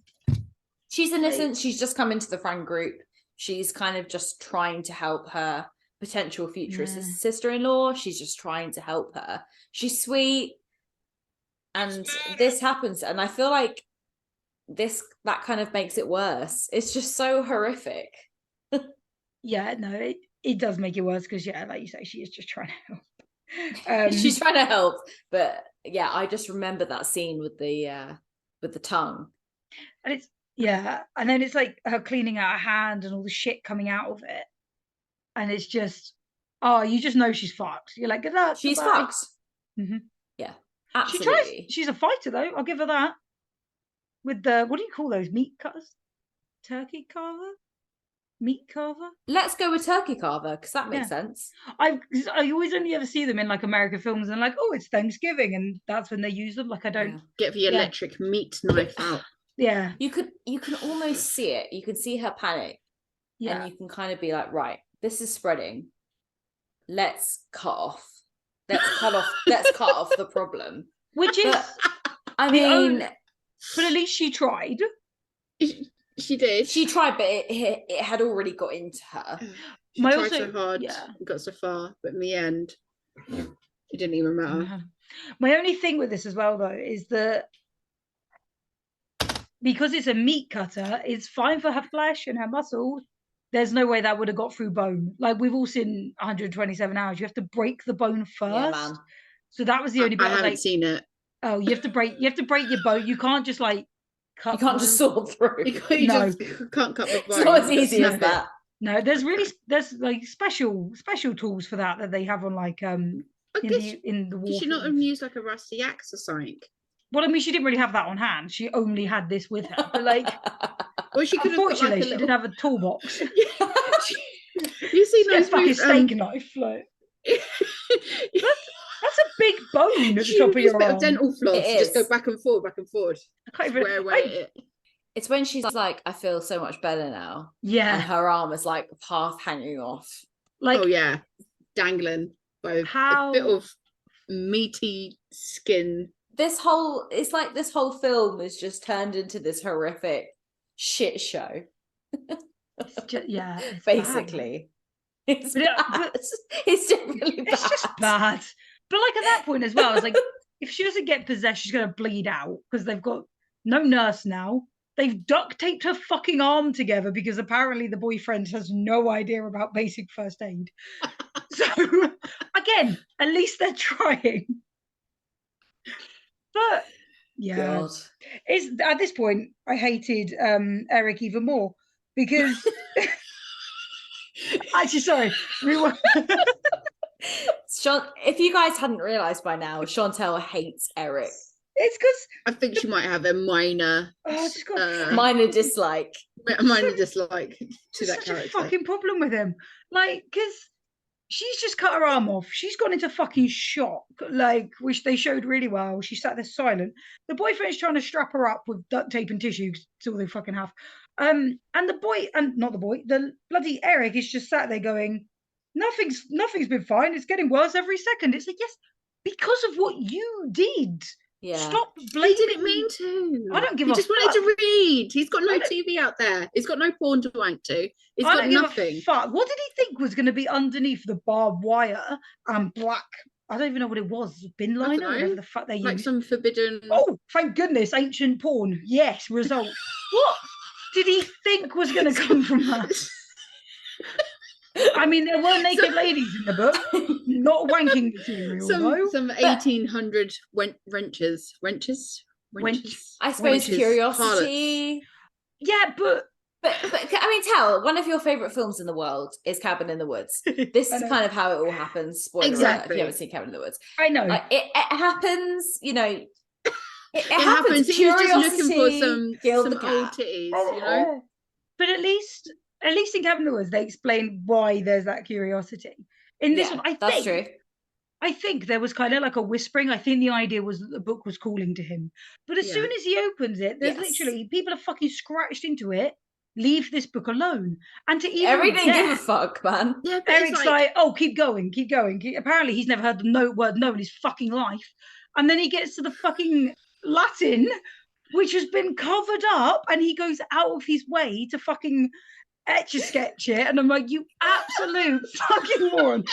She's innocent. She's just come into the friend group. She's kind of just trying to help her potential future sister-in-law. She's just trying to help her. She's sweet. And this happens. And I feel like that kind of makes it worse. It's just so horrific. Yeah, no, it does make it worse because, like you say, she is just trying to help. She's trying to help. But yeah, I just remember that scene with the tongue. And and then it's like her cleaning out her hand and all the shit coming out of it. And it's just, you just know she's fucked. You're like, good luck. She's fucked. Mm-hmm. Yeah, absolutely. She's a fighter though. I'll give her that. With the, what do you call those? Meat cutters? Turkey carver? Meat carver? Let's go with turkey carver because that makes sense. I always only ever see them in like American films and like, oh, it's Thanksgiving, and that's when they use them. Like I don't get the electric meat knife out. Yeah, you can almost see it. You can see her panic, and you can kind of be like, right, this is spreading. Let's cut off. Let's cut off the problem. Which is, I mean, but at least she tried. She did. She tried, but it had already got into her. She tried so hard, got so far, but in the end, it didn't even matter. My only thing with this as well, though, is that because it's a meat cutter, it's fine for her flesh and her muscle. There's no way that would have got through bone. Like we've all seen 127 hours. You have to break the bone first. Yeah, man. So that was the only bit. I haven't seen it. Oh, you have to break your bone. You can't just like cut. You can't just saw through. You can't cut the bone. It's not as easy as that. No, there's like special tools for that they have on like in the war. Did she not have used like a rusty axe or something? Well, I mean, she didn't really have that on hand. She only had this with her. But like, well, she could unfortunately, she didn't have a toolbox. You see those fucking steak knife, like that's a big bone at the top of Huge your bit arm. of dental floss. It Just go is. back and forward, back and forward. I can't even. Wear away it. It's when she's like, I feel so much better now. And Yeah, her arm is like half hanging off. like Oh yeah, dangling by a How- bit of meaty skin. It's like this whole film is just turned into this horrific shit show. it's just, yeah, it's Basically. It's But bad. It's definitely bad. bad. It's just bad. But like at that point as well, it's like if she doesn't get possessed, she's gonna bleed out because they've got no nurse now. They've duct taped her fucking arm together because apparently the boyfriend has no idea about basic first aid. So again, at least they're trying. But yeah, God. it's at this point I hated Eric even more because actually, sorry, If you guys hadn't realised by now, Chântelle hates Eric. it's because I think she might have a minor, Minor dislike. minor dislike to that such character. a fucking problem with him. Like, because she's just cut her arm off. She's gone into fucking shock, like, which they showed really well. She sat there silent. The boyfriend's trying to strap her up with duct tape and tissue. It's all they fucking have. And the bloody Eric is just sat there going, nothing's been fine. It's getting worse every second. It's like, yes, because of what you did. Yeah. Stop He blaming didn't me. mean to. I don't give he a just fuck. wanted to read. He's got no I don't- TV out there. He's got no porn to wank to. He's I got don't give nothing. a fuck. What did he think was going to be underneath the barbed wire and black? I don't even know what it was. Bin I liner, don't whatever know. the fuck they Like use. some forbidden. Oh, thank goodness, ancient porn. Yes, result. What did he think was going to come from that? I mean, there were naked ladies in the book, not wanking material though. some 1800 wrenches. I suppose Wenches, curiosity. Yeah, but But I mean, Tell, one of your favourite films in the world is Cabin in the Woods. This I is know. kind of how it all happens. Spoiler alert, if Exactly. you haven't seen Cabin in the Woods. I know. Like, it happens, you know. It happens. He was just looking for Curiosity killed the some old cat. titties, you know. But at least in Cabin in the Woods, they explain why there's that curiosity. In this Yeah, one, that's true. I think there was kind of like a whispering. I think the idea was that the book was calling to him. But as Yeah. soon as he opens it, there's Yes. literally people are fucking scratched into it. Leave this book alone. And to even Eric didn't give a get- fuck, man. Yeah, but Eric's it's like, oh, keep going. Apparently, he's never heard the word no in his fucking life. And then he gets to the fucking Latin, which has been covered up, and he goes out of his way to fucking etch a sketch it. And I'm like, you absolute fucking moron.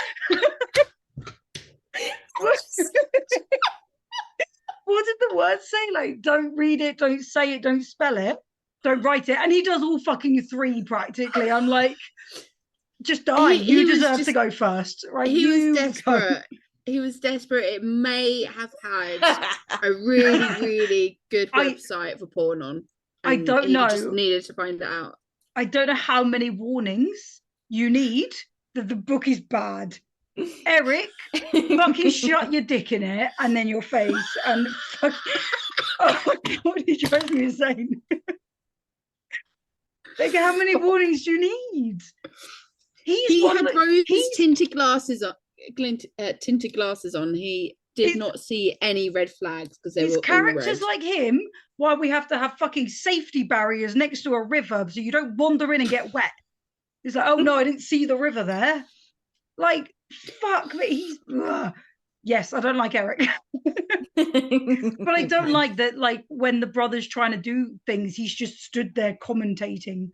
What did the word say? Like, don't read it, don't say it, don't spell it, don't write it. And he does all fucking three practically. I'm like, just die. He You was deserve just- to go first, right? he You was go. desperate. He was desperate. It may have had a really, really good website for porn on. I and don't he just know. needed to find it out. I don't know how many warnings you need that the book is bad. Eric, fucking shut your dick in it and then your face and fuck. Oh my god, he drives me insane. Like, how many warnings do you need? He had rose he's- tinted glasses on. Tinted glasses on. He did His- not see any red flags because they His were all characters red. like him, why we have to have fucking safety barriers next to a river so you don't wander in and get wet. He's like, oh no, I didn't see the river there. Like, fuck me. He's yes, I don't like Eric. But I don't like that, like, when the brother's trying to do things, he's just stood there commentating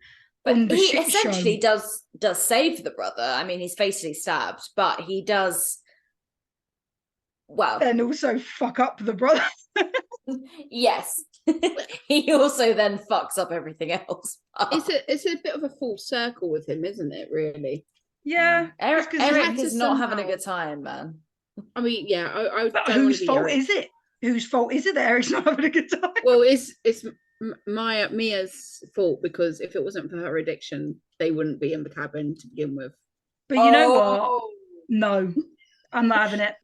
on But the he shit essentially show. does save the brother. I mean, he's fatally stabbed, but he does. Well, And also fuck up the brother. yes. He also then fucks up everything else. It's a bit of a full circle with him, isn't it? Really. Yeah. Eric, It's 'cause he Eric had to is not having a somehow- good time, man. I mean, yeah. I But don't wanna whose be fault Eric. is it? Whose fault is it that Eric's not having a good time? Well, it's Mia's fault because if it wasn't for her addiction, they wouldn't be in the cabin to begin with. But you know what? Oh. No, I'm not having it.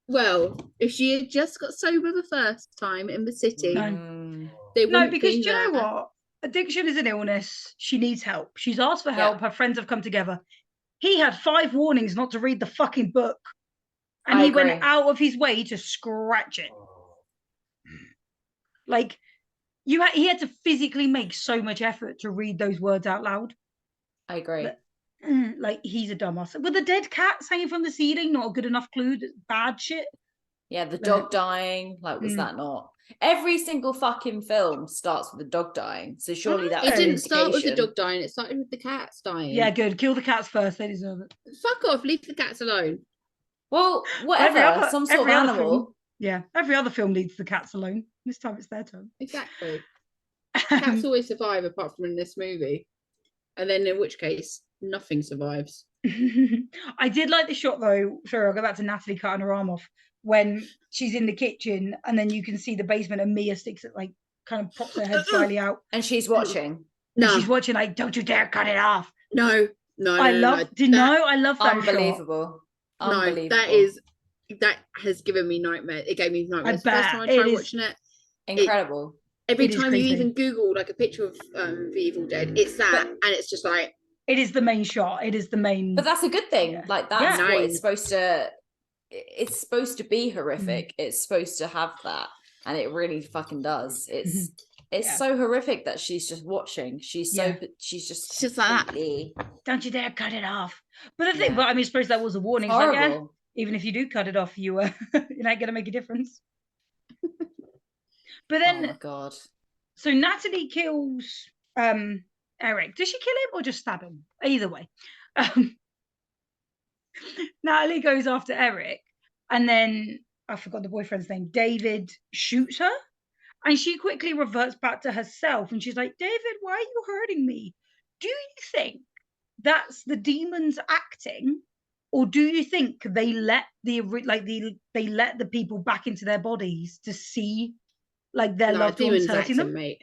Well, if she had just got sober the first time in the city, No. Mm. they No, wouldn't because be do you know there. what? Addiction is an illness. She needs help. She's asked for Yeah. help. Her friends have come together. He had 5 warnings not to read the fucking book. And I he went agree. out of his way to scratch it. Like, he had to physically make so much effort to read those words out loud. I agree. Like, he's a dumbass. With the dead cats hanging from the ceiling, not a good enough clue. Bad shit. Yeah, the dog dying. Like, was that not? Every single fucking film starts with the dog dying. So surely that's It an didn't start with the indication. dog dying. It started with the cats dying. Yeah, good. Kill the cats first. They deserve it. Fuck off. Leave the cats alone. Well, whatever. Some sort of animal. Film, yeah, every other film leaves the cats alone. This time it's their turn. Exactly. Cats always survive apart from in this movie. And then in which case, nothing survives. I did like the shot though. Sorry, I'll go back to Natalie cutting her arm off when she's in the kitchen and then you can see the basement and Mia sticks it, like, kind of pops her head slightly out. And she's watching. No. And she's watching, like, don't you dare cut it off. No. I love that unbelievable. Shot. Unbelievable. That has given me nightmares. It gave me nightmares the bet. first time I tried watching it. Incredible. Every time you even Google like a picture of The Evil Dead, it's that, and it's just like, it is the main shot. It is the main. But that's a good thing. Yeah. Like, that's what Nice. it's supposed to. It's supposed to be horrific. It's supposed to have that, and it really fucking does. It's so horrific that she's just watching. She's just like completely... Don't you dare cut it off. But the thing, but I mean, I suppose that was a warning. It's like, yeah, even if you do cut it off, you're not gonna make a difference. But then, oh my god! So Natalie kills Eric. Does she kill him or just stab him? Either way, Natalie goes after Eric, and then I forgot the boyfriend's name. David shoots her, and she quickly reverts back to herself, and she's like, "David, why are you hurting me? Do you think that's the demons acting, or do you think they let they let the people back into their bodies to see?" Like their loved ones hurting them. Mate.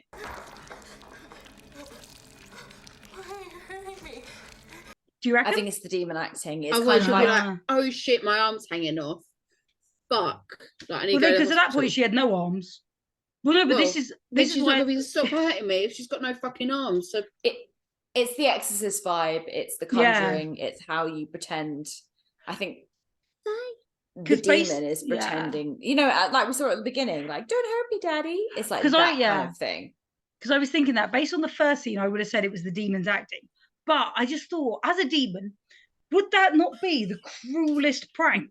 Do you reckon? I think it's the demon acting. It's kind of like, oh shit, my arm's hanging off. Fuck. Like, because at that point she had no arms. Well, no, but this is why not going to stop hurting me if she's got no fucking arms. So it's the Exorcist vibe. It's the Conjuring. It's how you pretend. I think. The demon is pretending, you know, like we saw at the beginning, like, don't hurt me, daddy. It's like that kind of thing. Because I was thinking that based on the first scene, I would have said it was the demon's acting. But I just thought, as a demon, would that not be the cruelest prank?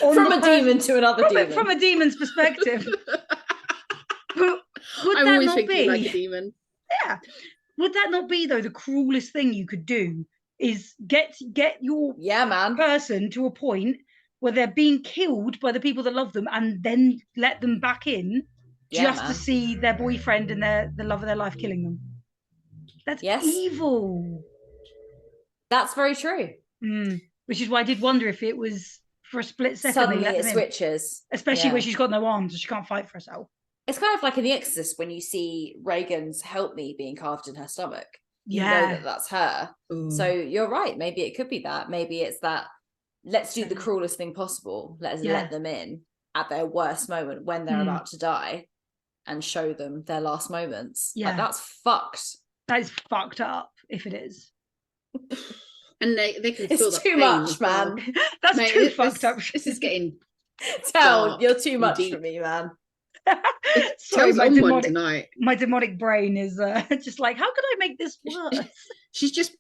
From a demon to another demon. From a demon's perspective. Would I'm that always not thinking be, like a demon. Yeah. Would that not be, though, the cruelest thing you could do is get your person to a point where they're being killed by the people that love them and then let them back in to see their boyfriend and the love of their life killing them. That's evil. That's very true. Which is why I did wonder if it was for a split second. Suddenly it switches. Especially when she's got no arms and she can't fight for herself. It's kind of like in The Exorcist when you see Reagan's "help me" being carved in her stomach. You know that that's her. Ooh. So you're right. Maybe it could be that. Maybe it's that. Let's do the cruelest thing possible. Let's let them in at their worst moment when they're about to die and show them their last moments. Yeah. Like, that's fucked. That is fucked up if it is. And they can feel it's too much, man. That's too fucked up. This is getting you're too much for me, man. Sorry, my demonic brain is just like, how can I make this worse? She's just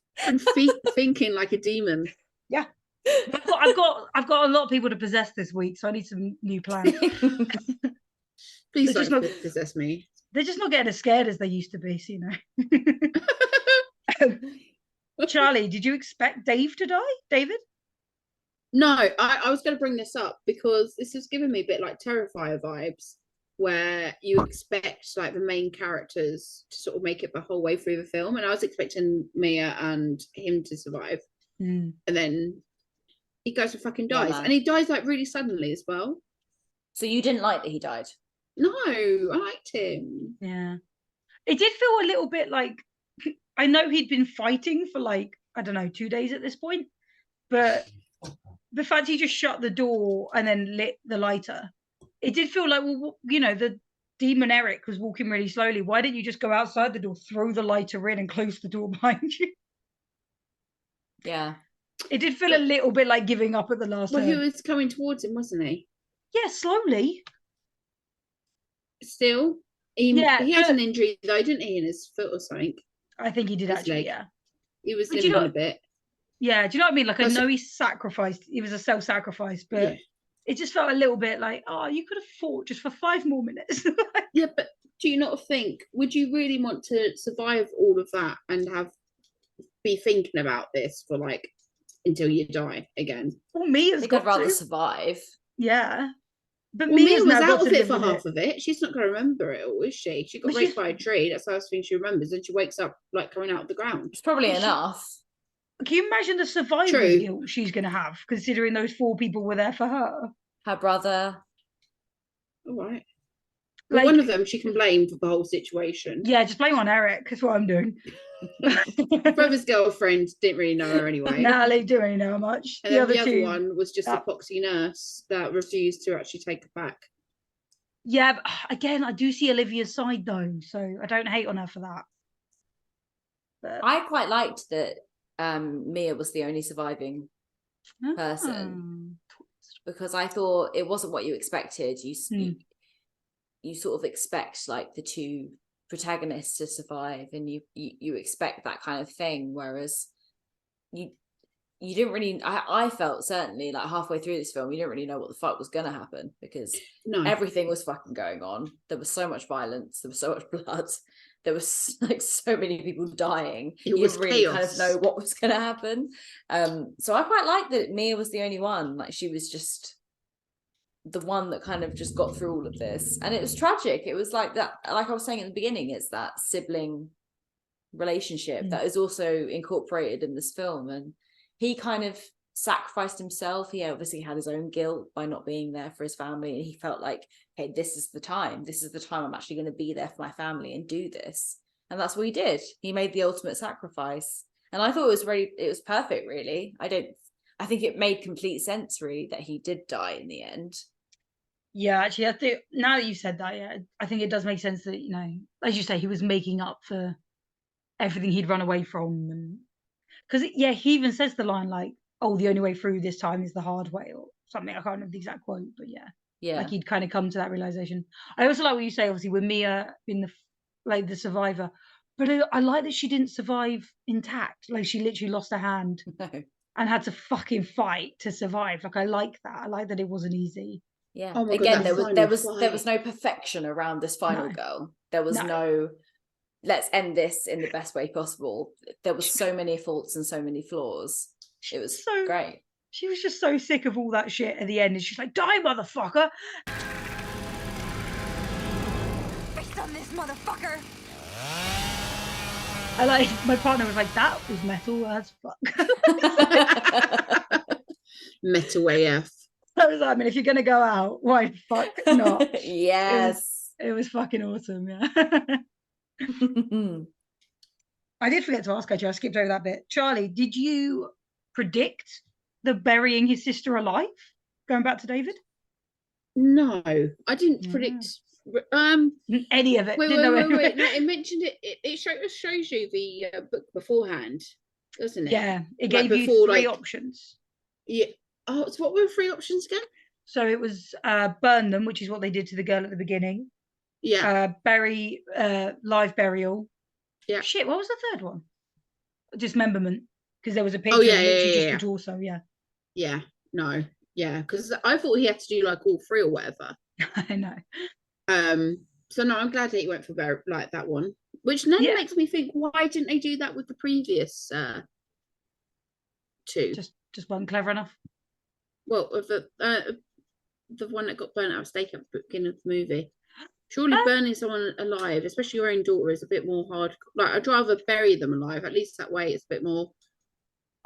been thinking like a demon. Yeah. I've got a lot of people to possess this week, so I need some new plans. Please don't possess me. They're just not getting as scared as they used to be, so, you know. Charlie, did you expect Dave to die? David? No, I was going to bring this up because this is giving me a bit like Terrifier vibes, where you expect like the main characters to sort of make it the whole way through the film, and I was expecting Mia and him to survive, and then he goes and fucking dies, and he dies like really suddenly as well. So you didn't like that he died? No, I liked him. Yeah, it did feel a little bit like, I know he'd been fighting for like, I don't know, 2 days at this point, but the fact he just shut the door and then lit the lighter, it did feel like, well, you know, the demon Eric was walking really slowly. Why didn't you just go outside the door, throw the lighter in and close the door behind you? Yeah. It did feel a little bit like giving up at the last. Well, he was coming towards him, wasn't he? Yeah, slowly. Still, he had an injury though, didn't he, in his foot or something? I think he did his actually. leg. Yeah, he was limping a bit. Yeah, do you know what I mean? Like, I know he sacrificed. He was a self-sacrifice, but it just felt a little bit like, oh, you could have fought just for 5 more minutes. Yeah, but do you not think? Would you really want to survive all of that and be thinking about this for like until you die again? Well, Mia's I'd rather survive. Yeah. But Mia was out of it for half of it. She's not going to remember it all, is she? She got raped by a tree. That's the last thing she remembers. And she wakes up like coming out of the ground. It's probably enough. Can you imagine the survivor's guilt she's going to have, considering those 4 people were there for her? Her brother. All right. Like, one of them she can blame for the whole situation. Yeah, just blame on Eric. That's what I'm doing. Brother's girlfriend didn't really know her anyway. Natalie didn't really know her much. And the other one was just a poxy nurse that refused to actually take her back. Yeah, but again, I do see Olivia's side though, so I don't hate on her for that. But I quite liked that Mia was the only surviving person, because I thought it wasn't what you expected. You sort of expect like the 2 protagonists to survive, and you expect that kind of thing, whereas you didn't really. I felt certainly like halfway through this film, you didn't really know what the fuck was gonna happen, because everything was fucking going on. There was so much violence, there was so much blood, there was like so many people dying. You didn't really kind of know what was gonna happen. So I quite liked that Mia was the only one. Like, she was just the one that kind of just got through all of this, and it was tragic. It was like that, like I was saying at the beginning, it's that sibling relationship that is also incorporated in this film. And he kind of sacrificed himself. He obviously had his own guilt by not being there for his family, and he felt like, hey, this is the time I'm actually going to be there for my family and do this. And that's what he did. He made the ultimate sacrifice, and I thought it was perfect, really. I think it made complete sense, really, that he did die in the end. Yeah, actually, I think now that you said that, I think it does make sense that, you know, as you say, he was making up for everything he'd run away from. And because, he even says the line like, oh, the only way through this time is the hard way, or something. I can't remember the exact quote, but like he'd kind of come to that realization. I also like what you say, obviously, with Mia in the survivor, but I like that she didn't survive intact. Like, she literally lost her hand and had to fucking fight to survive. Like, I like that. I like that it wasn't easy. Yeah. Oh again, God, there was no perfection around this final girl. There was no let's end this in the best way possible. There was so many faults and so many flaws. It was so great. She was just so sick of all that shit at the end, and she's like, die, motherfucker! Based on this motherfucker. I like, my partner was like, that was metal as fuck. Metal AF. I was like, I mean, if you're gonna go out, why fuck not? Yes. It was fucking awesome, yeah. I did forget to ask, actually, I skipped over that bit. Charlie, did you predict the burying his sister alive? Going back to David? No, I didn't predict any of it. Wait. No, it mentioned it. It shows you the book beforehand, doesn't it? Yeah, it gave you 3 options. Yeah. Oh, so what were the 3 options again? So it was burn them, which is what they did to the girl at the beginning. Yeah. Bury, live burial. Yeah. Shit, what was the 3rd one? Dismemberment, because there was a picture. Oh yeah. Just the torso. Yeah. Yeah. No. Yeah, because I thought he had to do like all 3 or whatever. I know. So no, I'm glad that he went for like that one, which then makes me think, why didn't they do that with the previous 2? Just wasn't clever enough. Well, the one that got burnt out of stake at the beginning of the movie. Surely burning someone alive, especially your own daughter, is a bit more hard. Like, I'd rather bury them alive. At least that way it's a bit more.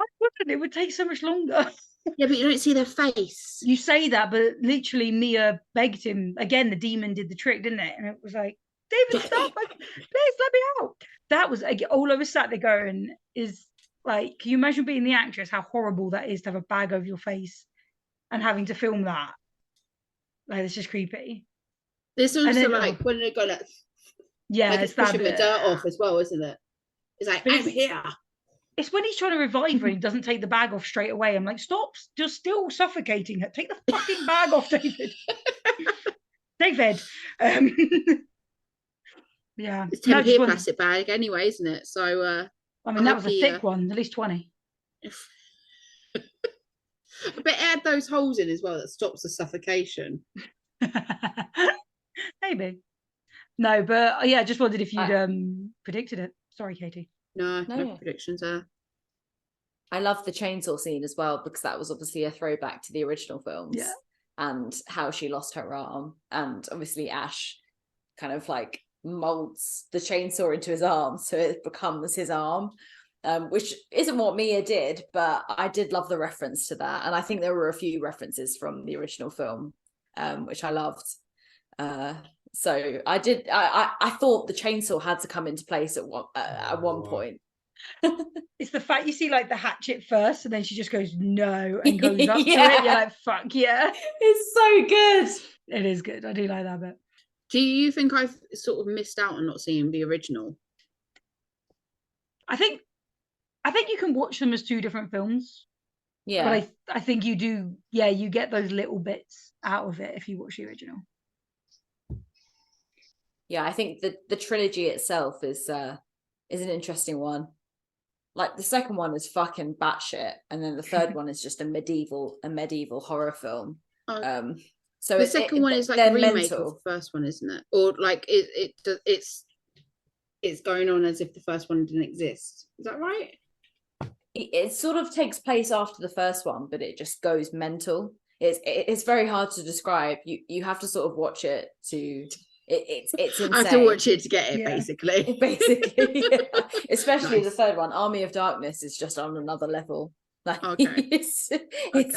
I wouldn't. It would take so much longer. Yeah, but you don't see their face. You say that, but literally Mia begged him. Again, the demon did the trick, didn't it? And it was like, David, stop. Please let me out. That was, all I was sat there going is, like, can you imagine being the actress, how horrible that is to have a bag over your face and having to film that? Like, it's just creepy. There's also like when they go like, it's pushing the dirt off as well, isn't it? It's like, I'm here. It's when he's trying to revive her and he doesn't take the bag off straight away. I'm like, stop, you're still suffocating her. Take the fucking bag off, David. David. Yeah. It's 10 p plastic bag anyway, isn't it? So I mean, that was a thick one, at least 20. But it had those holes in as well that stops the suffocation. Maybe. No, but yeah, I just wondered if you'd predicted it. Sorry, Katie. No predictions there. I love the chainsaw scene as well, because that was obviously a throwback to the original films. Yeah. And how she lost her arm. And obviously Ash kind of like molds the chainsaw into his arm, so it becomes his arm. Which isn't what Mia did, but I did love the reference to that. And I think there were a few references from the original film, which I loved. So I thought the chainsaw had to come into place at one point. It's the fact you see like the hatchet first and then she just goes no and goes up to it. You're like, fuck yeah. It's so good. It is good. I do like that bit. Do you think I've sort of missed out on not seeing the original? I think you can watch them as two different films. Yeah. But I think you do, yeah, you get those little bits out of it if you watch the original. Yeah, I think the trilogy itself is an interesting one. Like the second one is fucking batshit, and then the third one is just a medieval horror film. So the second one is like a remake of the first one, isn't it? Or like it's going on as if the first one didn't exist. Is that right? It sort of takes place after the first one, but it just goes mental. It's very hard to describe. You have to sort of watch it to. It's insane. I have to watch it to get it, basically. Basically, yeah. Especially Nice. The third one, Army of Darkness, is just on another level. Like, Okay. it's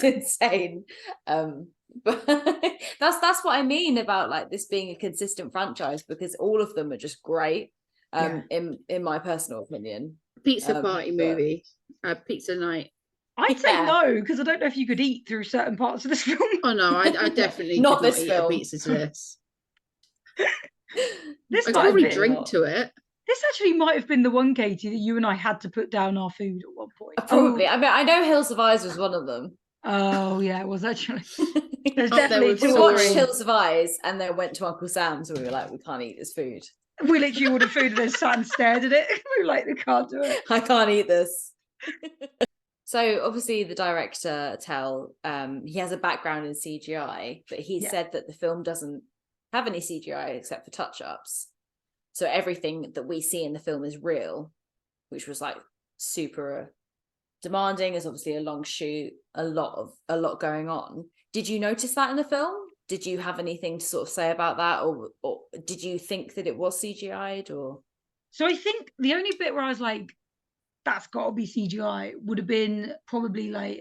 insane. But that's what I mean about like this being a consistent franchise, because all of them are just great. In my personal opinion. Pizza party movie, pizza night. I'd say no, because I don't know if you could eat through certain parts of this film. Oh no, I definitely Not could this eat film. a pizza to this. This I might probably have been- drink to it. This actually might have been the one, Katie, that you and I had to put down our food at one point. Probably. I mean, I know Hills of Eyes was one of them. Oh yeah, it was actually. There's Up there definitely with We two Sorry. watched or three. Hills of Eyes and then went to Uncle Sam's, and we were like, we can't eat this food. We literally ordered food and then sat and stared at it. We were like, we can't do it. I can't eat this. So obviously the director, Tell, he has a background in CGI, but he said that the film doesn't have any CGI except for touch-ups. So everything that we see in the film is real, which was like super demanding. It's obviously a long shoot, a lot going on. Did you notice that in the film? Did you have anything to sort of say about that, or did you think that it was CGI'd? Or So I think the only bit where I was like, that's got to be CGI would have been probably like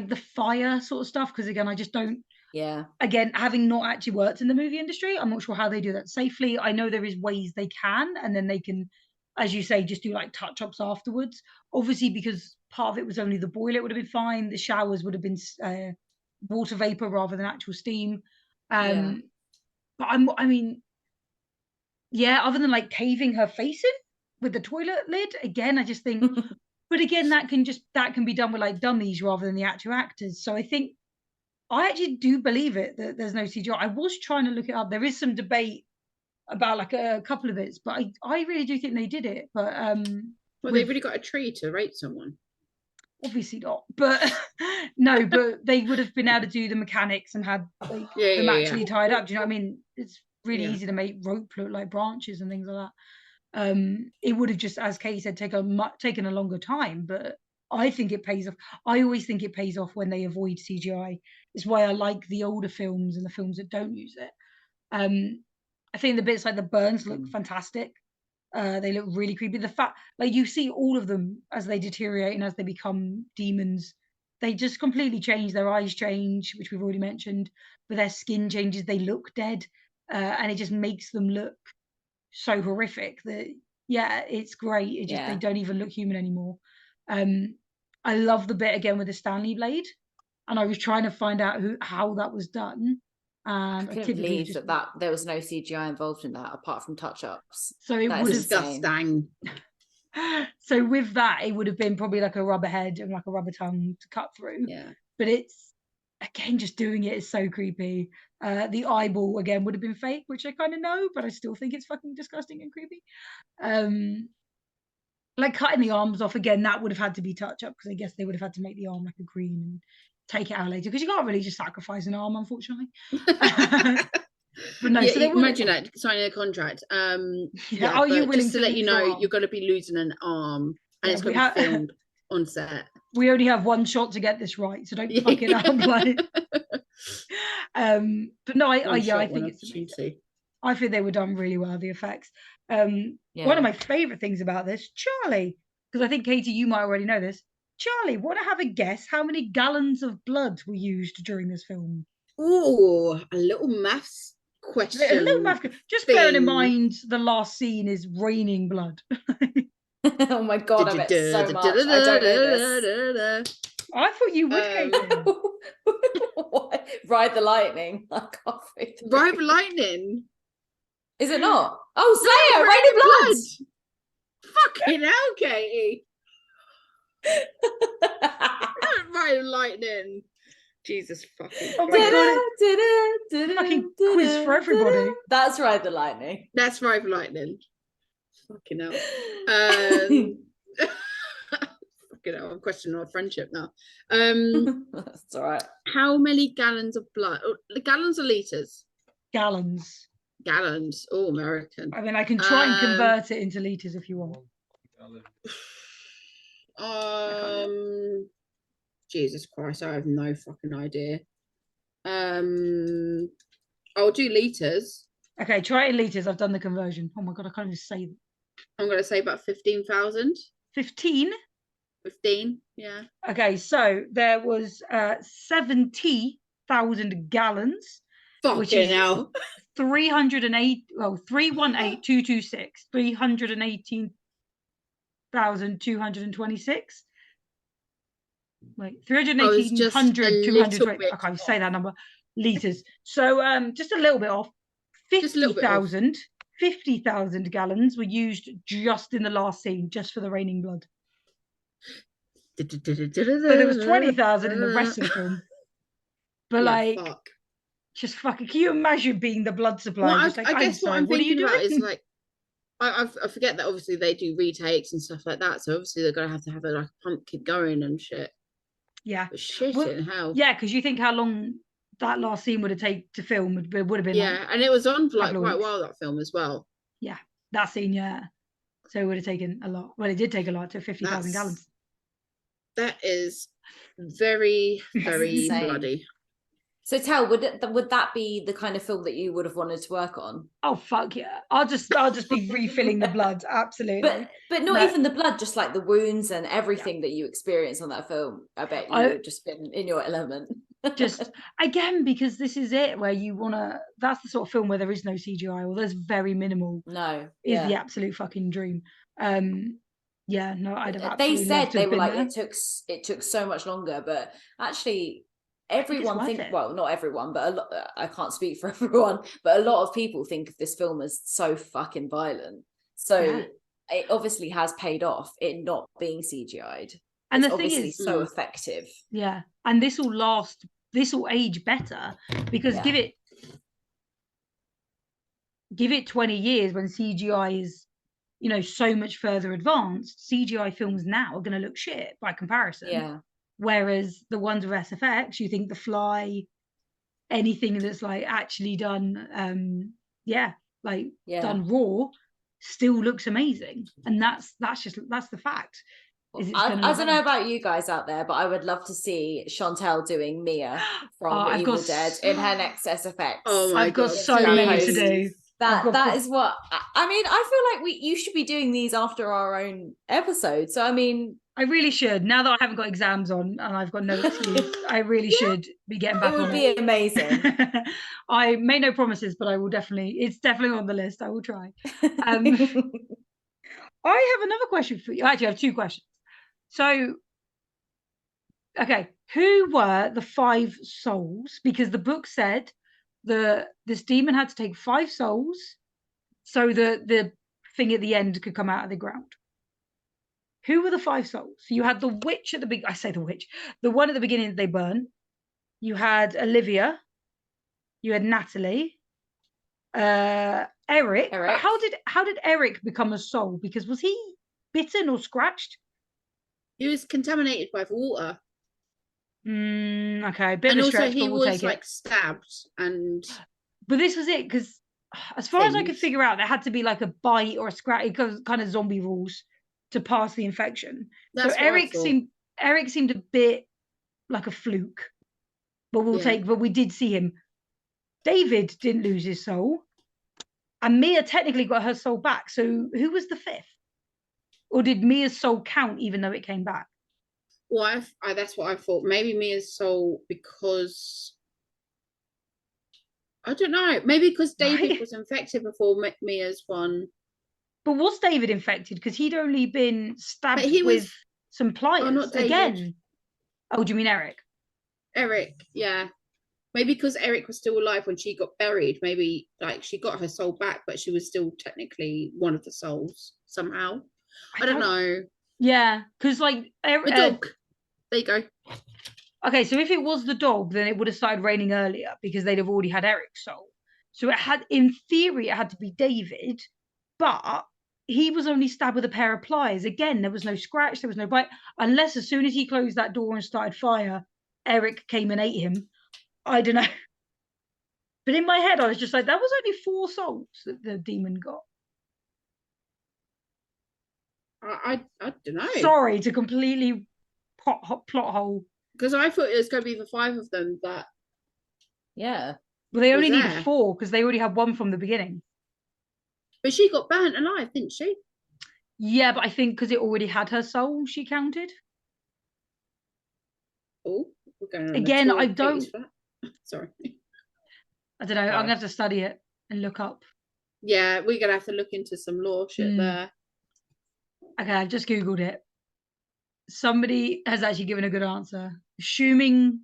the fire sort of stuff, because again, I just don't. yeah, Again, having not actually worked in the movie industry, I'm not sure how they do that safely. I know there is ways they can, and then they can, as you say, just do like touch-ups afterwards. Obviously, because part of it was only the boiler, it would have been fine. The showers would have been water vapor rather than actual steam. Yeah. But I mean, yeah, other than like caving her face in with the toilet lid, again, I just think, but again, that can be done with like dummies rather than the actual actors. So I think I actually do believe it that there's no CGI. I was trying to look it up. There is some debate about like a couple of bits, but I really do think they did it. But Well, they've really got a tree to rape someone. obviously not. But no, but they would have been able to do the mechanics and had like them actually tied up. Do you know what I mean? It's really easy to make rope look like branches and things like that. It would have just, as Katie said, taken a longer time, but I think it pays off. I always think it pays off when they avoid CGI. It's why I like the older films and the films that don't use it. I think the bits like the burns look fantastic. They look really creepy. The fact, like, you see all of them as they deteriorate and as they become demons, they just completely change. Their eyes change, which we've already mentioned, but their skin changes. They look dead, and it just makes them look so horrific that it's great. It just they don't even look human anymore. I love the bit again with the Stanley blade, and I was trying to find out how that was done. And I couldn't believe that there was no CGI involved in that apart from touch-ups. So it That would is have insane. Disgusting. So with that, it would have been probably like a rubber head and like a rubber tongue to cut through. Yeah. But it's, again, just doing it is so creepy. The eyeball, again, would have been fake, which I kind of know, but I still think it's fucking disgusting and creepy. Like cutting the arms off, again, that would have had to be touch up, because I guess they would have had to make the arm like a green and take it out later, because you can't really just sacrifice an arm, unfortunately. But no, yeah, so they imagine that, signing a contract. are but you willing just to let you lose your know, arm? you're going to be losing an arm, and Yeah, it's we going to be filmed on set. We only have one shot to get this right, so don't fuck it up. Like, but no, I think it's amazing. I think they were done really well, the effects. One of my favorite things about this, Charlie, because I think, Katie, you might already know this. Charlie, want to have a guess how many gallons of blood were used during this film? Oh, a little maths question. A little math, just bearing in mind the last scene is raining blood. Oh my god, I bet so much. I don't know this. I thought you would, Katie. Ride the lightning. I can't read. Ride the lightning. Is it not? Oh, Slayer, raining blood. Fucking hell, Katie. Ride the lightning. Jesus fucking. Oh my god! Fucking quiz for everybody. That's Ride the Lightning. That's Ride the Lightning. Fucking hell. Fucking hell. I'm questioning our friendship now. That's all right. How many gallons of blood? Gallons or liters? Gallons. Gallons. Oh, American. I mean, I can try and convert it into liters if you want. Jesus Christ, I have no fucking idea. I'll do liters. Okay, try it in liters. I've done the conversion. Oh my god, I can't even say that. I'm going to say about 15,000. 15? 15, yeah. Okay, so there was 70,000 gallons. Fucking hell. 318,226. 318,226. Wait, 318,220. I can't say that number. Liters. So just a little bit off. 50,000 gallons were used just in the last scene, just for the raining blood. So there was 20,000 in the rest of the film. But just fucking, can you imagine being the blood supply? Well, like, I guess what I'm thinking about is like, I forget that obviously they do retakes and stuff like that. So obviously they're going to have like a pump kit going and shit. Yeah. But shit in hell. Yeah, because you think how long that last scene would have taken to film. It would have been. Yeah, and it was on for like quite a while, that film as well. Yeah, that scene, yeah. So it would have taken a lot. Well, it did take a lot to 50,000 gallons. That is very, very bloody. So Tell, would that be the kind of film that you would have wanted to work on? Oh fuck yeah! I'll just be refilling the blood, absolutely. But not even the blood, just like the wounds and everything that you experience on that film. I bet you would have just been in your element. Just again, because this is it where you wanna. That's the sort of film where there is no CGI or there's very minimal. No, is the absolute fucking dream. Yeah, no, I'd have. They said they were like it took so much longer, but actually. Everyone well, not everyone, but a lot. I can't speak for everyone, but a lot of people think of this film as so fucking violent. So it obviously has paid off it not being CGI'd. And the thing is, so effective. Yeah, and this will last. This will age better because give it 20 years when CGI is, so much further advanced. CGI films now are going to look shit by comparison. Yeah. Whereas the ones with SFX, you think The Fly, anything that's like actually done, done raw, still looks amazing, and that's the fact. I don't know about you guys out there, but I would love to see Chântelle doing Mia from Evil Dead in her next SFX. Oh my God, I've got so many to do. That is what I mean. I feel like you should be doing these after our own episode. So I mean. I really should. Now that I haven't got exams on and I've got no excuse, I really should be getting back on it. It would be amazing. I made no promises, but it's definitely on the list. I will try. I have another question for you. Actually, I have two questions. So, okay, who were the 5 souls? Because the book said this demon had to take 5 souls so the thing at the end could come out of the ground. Who were the 5 souls? So you had the witch at the big. I say the witch, the one at the beginning that they burn. You had Olivia. You had Natalie. Eric. Eric. How did Eric become a soul? Because was he bitten or scratched? He was contaminated by the water. Okay, bit And of a also stretch, he but we'll was take like it. stabbed and But this was it, because as far as I could Things. figure out, there had to be like a bite or a scratch, because kind of zombie rules to pass the infection. that's So what I thought. Eric seemed a bit like a fluke, but but we did see him. David didn't lose his soul, and Mia technically got her soul back. So who was the 5th? Or did Mia's soul count even though it came back? Well, that's what I thought. Maybe Mia's soul, because I don't know. Maybe because David Right. was infected before Mia's one. But was David infected? Because he'd only been stabbed But he with was- some pliers not David. again. Oh, do you mean Eric? Eric, yeah. Maybe because Eric was still alive when she got buried. Maybe like she got her soul back, but she was still technically one of the souls somehow. I don't know. Yeah, because like The dog. There you go. Okay, so if it was the dog, then it would have started raining earlier because they'd have already had Eric's soul. So in theory, it had to be David, but he was only stabbed with a pair of pliers. Again, there was no scratch, there was no bite, unless as soon as he closed that door and started fire, Eric came and ate him. I don't know. But in my head, I was just like, that was only 4 souls that the demon got. I don't know. Sorry to completely plot hole. Because I thought it was going to be the 5 of them that. Yeah. Well, they only Was needed there. 4 because they already had 1 from the beginning. But she got burnt alive, didn't she? Yeah, but I think because it already had her soul, she counted. Oh, we're going on Again, a tour I of don't- Katie's flat. Sorry. I don't know. I'm Wow. gonna have to study it and look up. Yeah, we're going to have to look into some lore shit there. Okay, I've just Googled it. Somebody has actually given a good answer. Assuming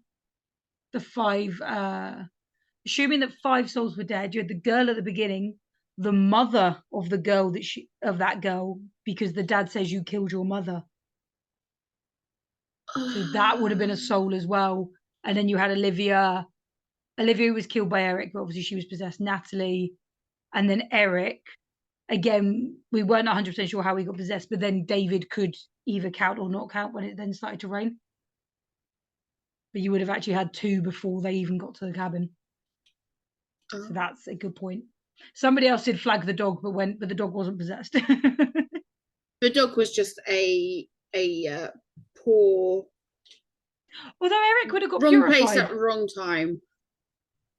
that 5 souls were dead, you had the girl at the beginning, the mother of the girl of that girl, because the dad says you killed your mother. So that would have been a soul as well. And then you had Olivia. Olivia was killed by Eric, but obviously she was possessed. Natalie, and then Eric. Again, we weren't 100% sure how he got possessed, but then David could either count or not count when it then started to rain. But you would have actually had 2 before they even got to the cabin. So that's a good point. Somebody else did flag the dog, but the dog wasn't possessed. The dog was just a poor, Although Eric would have got wrong purified. place at the wrong time.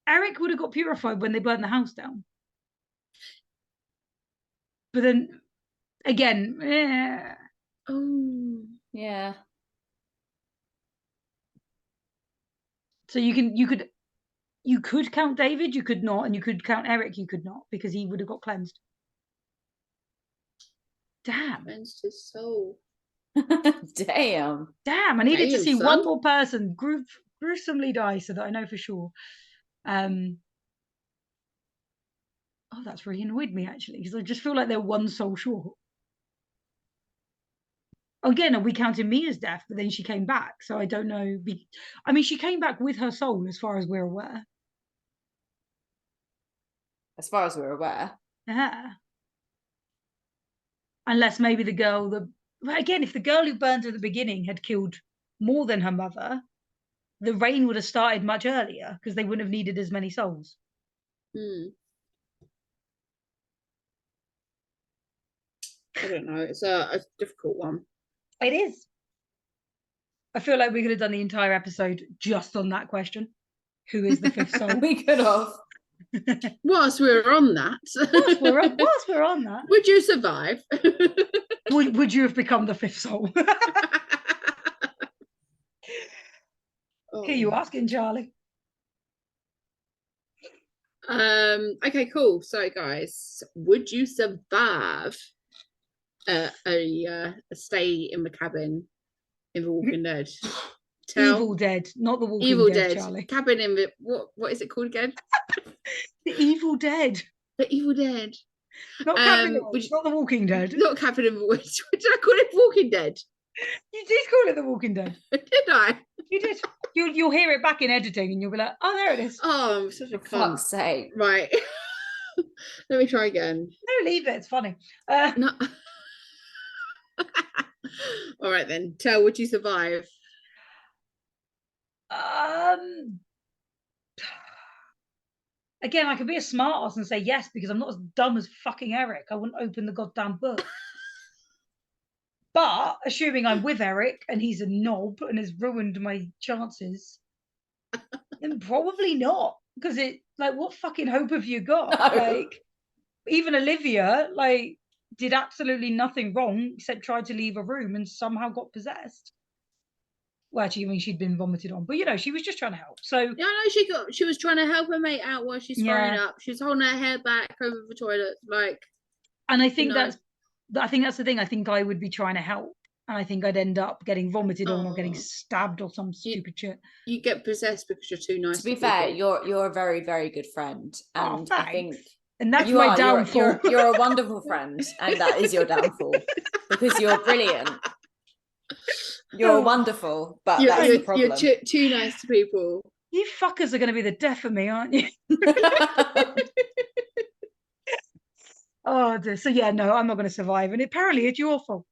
Eric would have got purified when they burned the house down. But then, again, Oh, Yeah. so you could count David, you could not, and you could count Eric, you could not, because he would have got cleansed. Damn. cleansed his soul. Damn. I needed to Damn, see son. one more person gruesomely die so that I know for sure. Oh, that's really annoyed me actually, because I just feel like they're 1 soul short. Again, are we counting Mia's death? But then she came back, so I don't know. I mean, she came back with her soul, as far as we're aware. As far as we're aware. Yeah. Unless maybe the girl, again, if the girl who burned at the beginning had killed more than her mother, the rain would have started much earlier because they wouldn't have needed as many souls. I don't know. It's a difficult one. It is. I feel like we could have done the entire episode just on that question. Who is the 5th soul? We could have. Whilst we were on that, Whilst we're on that, would you survive? would you have become the 5th soul? Here you asking, Charlie. Okay, cool. So, guys, would you survive a stay in the cabin in The Walking Dead? Evil Dead, not The Walking Evil Dead, Dead. Charlie. Cabin in the what is it called again? The Evil Dead. The Evil Dead. Not Cabin in the Woods, not The Walking Dead. Not Cabin in the Woods. What did I call it? Walking Dead. You did call it The Walking Dead. Did I? You did. You'll hear it back in editing and you'll be like, oh, there it is. Oh, I'm such a For cunt. fuck's sake. Right. Let me try again. No, leave it. It's funny. No. All right then. Tell, would you survive? Again, I could be a smart ass and say yes because I'm not as dumb as fucking Eric. I wouldn't open the goddamn book. But assuming I'm with Eric and he's a knob and has ruined my chances, then probably not. Because what fucking hope have you got? No. Like, even Olivia, did absolutely nothing wrong except tried to leave a room and somehow got possessed. Well, actually, I mean, she'd been vomited on, but she was just trying to help. So Yeah, I know she was trying to help her mate out while she's throwing up. She was holding her hair back over the toilet, and I think that's the thing. I think I would be trying to help, and I think I'd end up getting vomited on or getting stabbed or some stupid shit. You get possessed because you're too nice. To be fair, you're a very, very good friend, and I think. And that's my downfall. You're a wonderful friend, and that is your downfall because you're brilliant. You're wonderful, but that's the problem. You're too nice to people. You fuckers are going to be the death of me, aren't you? Oh, dear. So yeah, no, I'm not going to survive, and apparently it's your fault.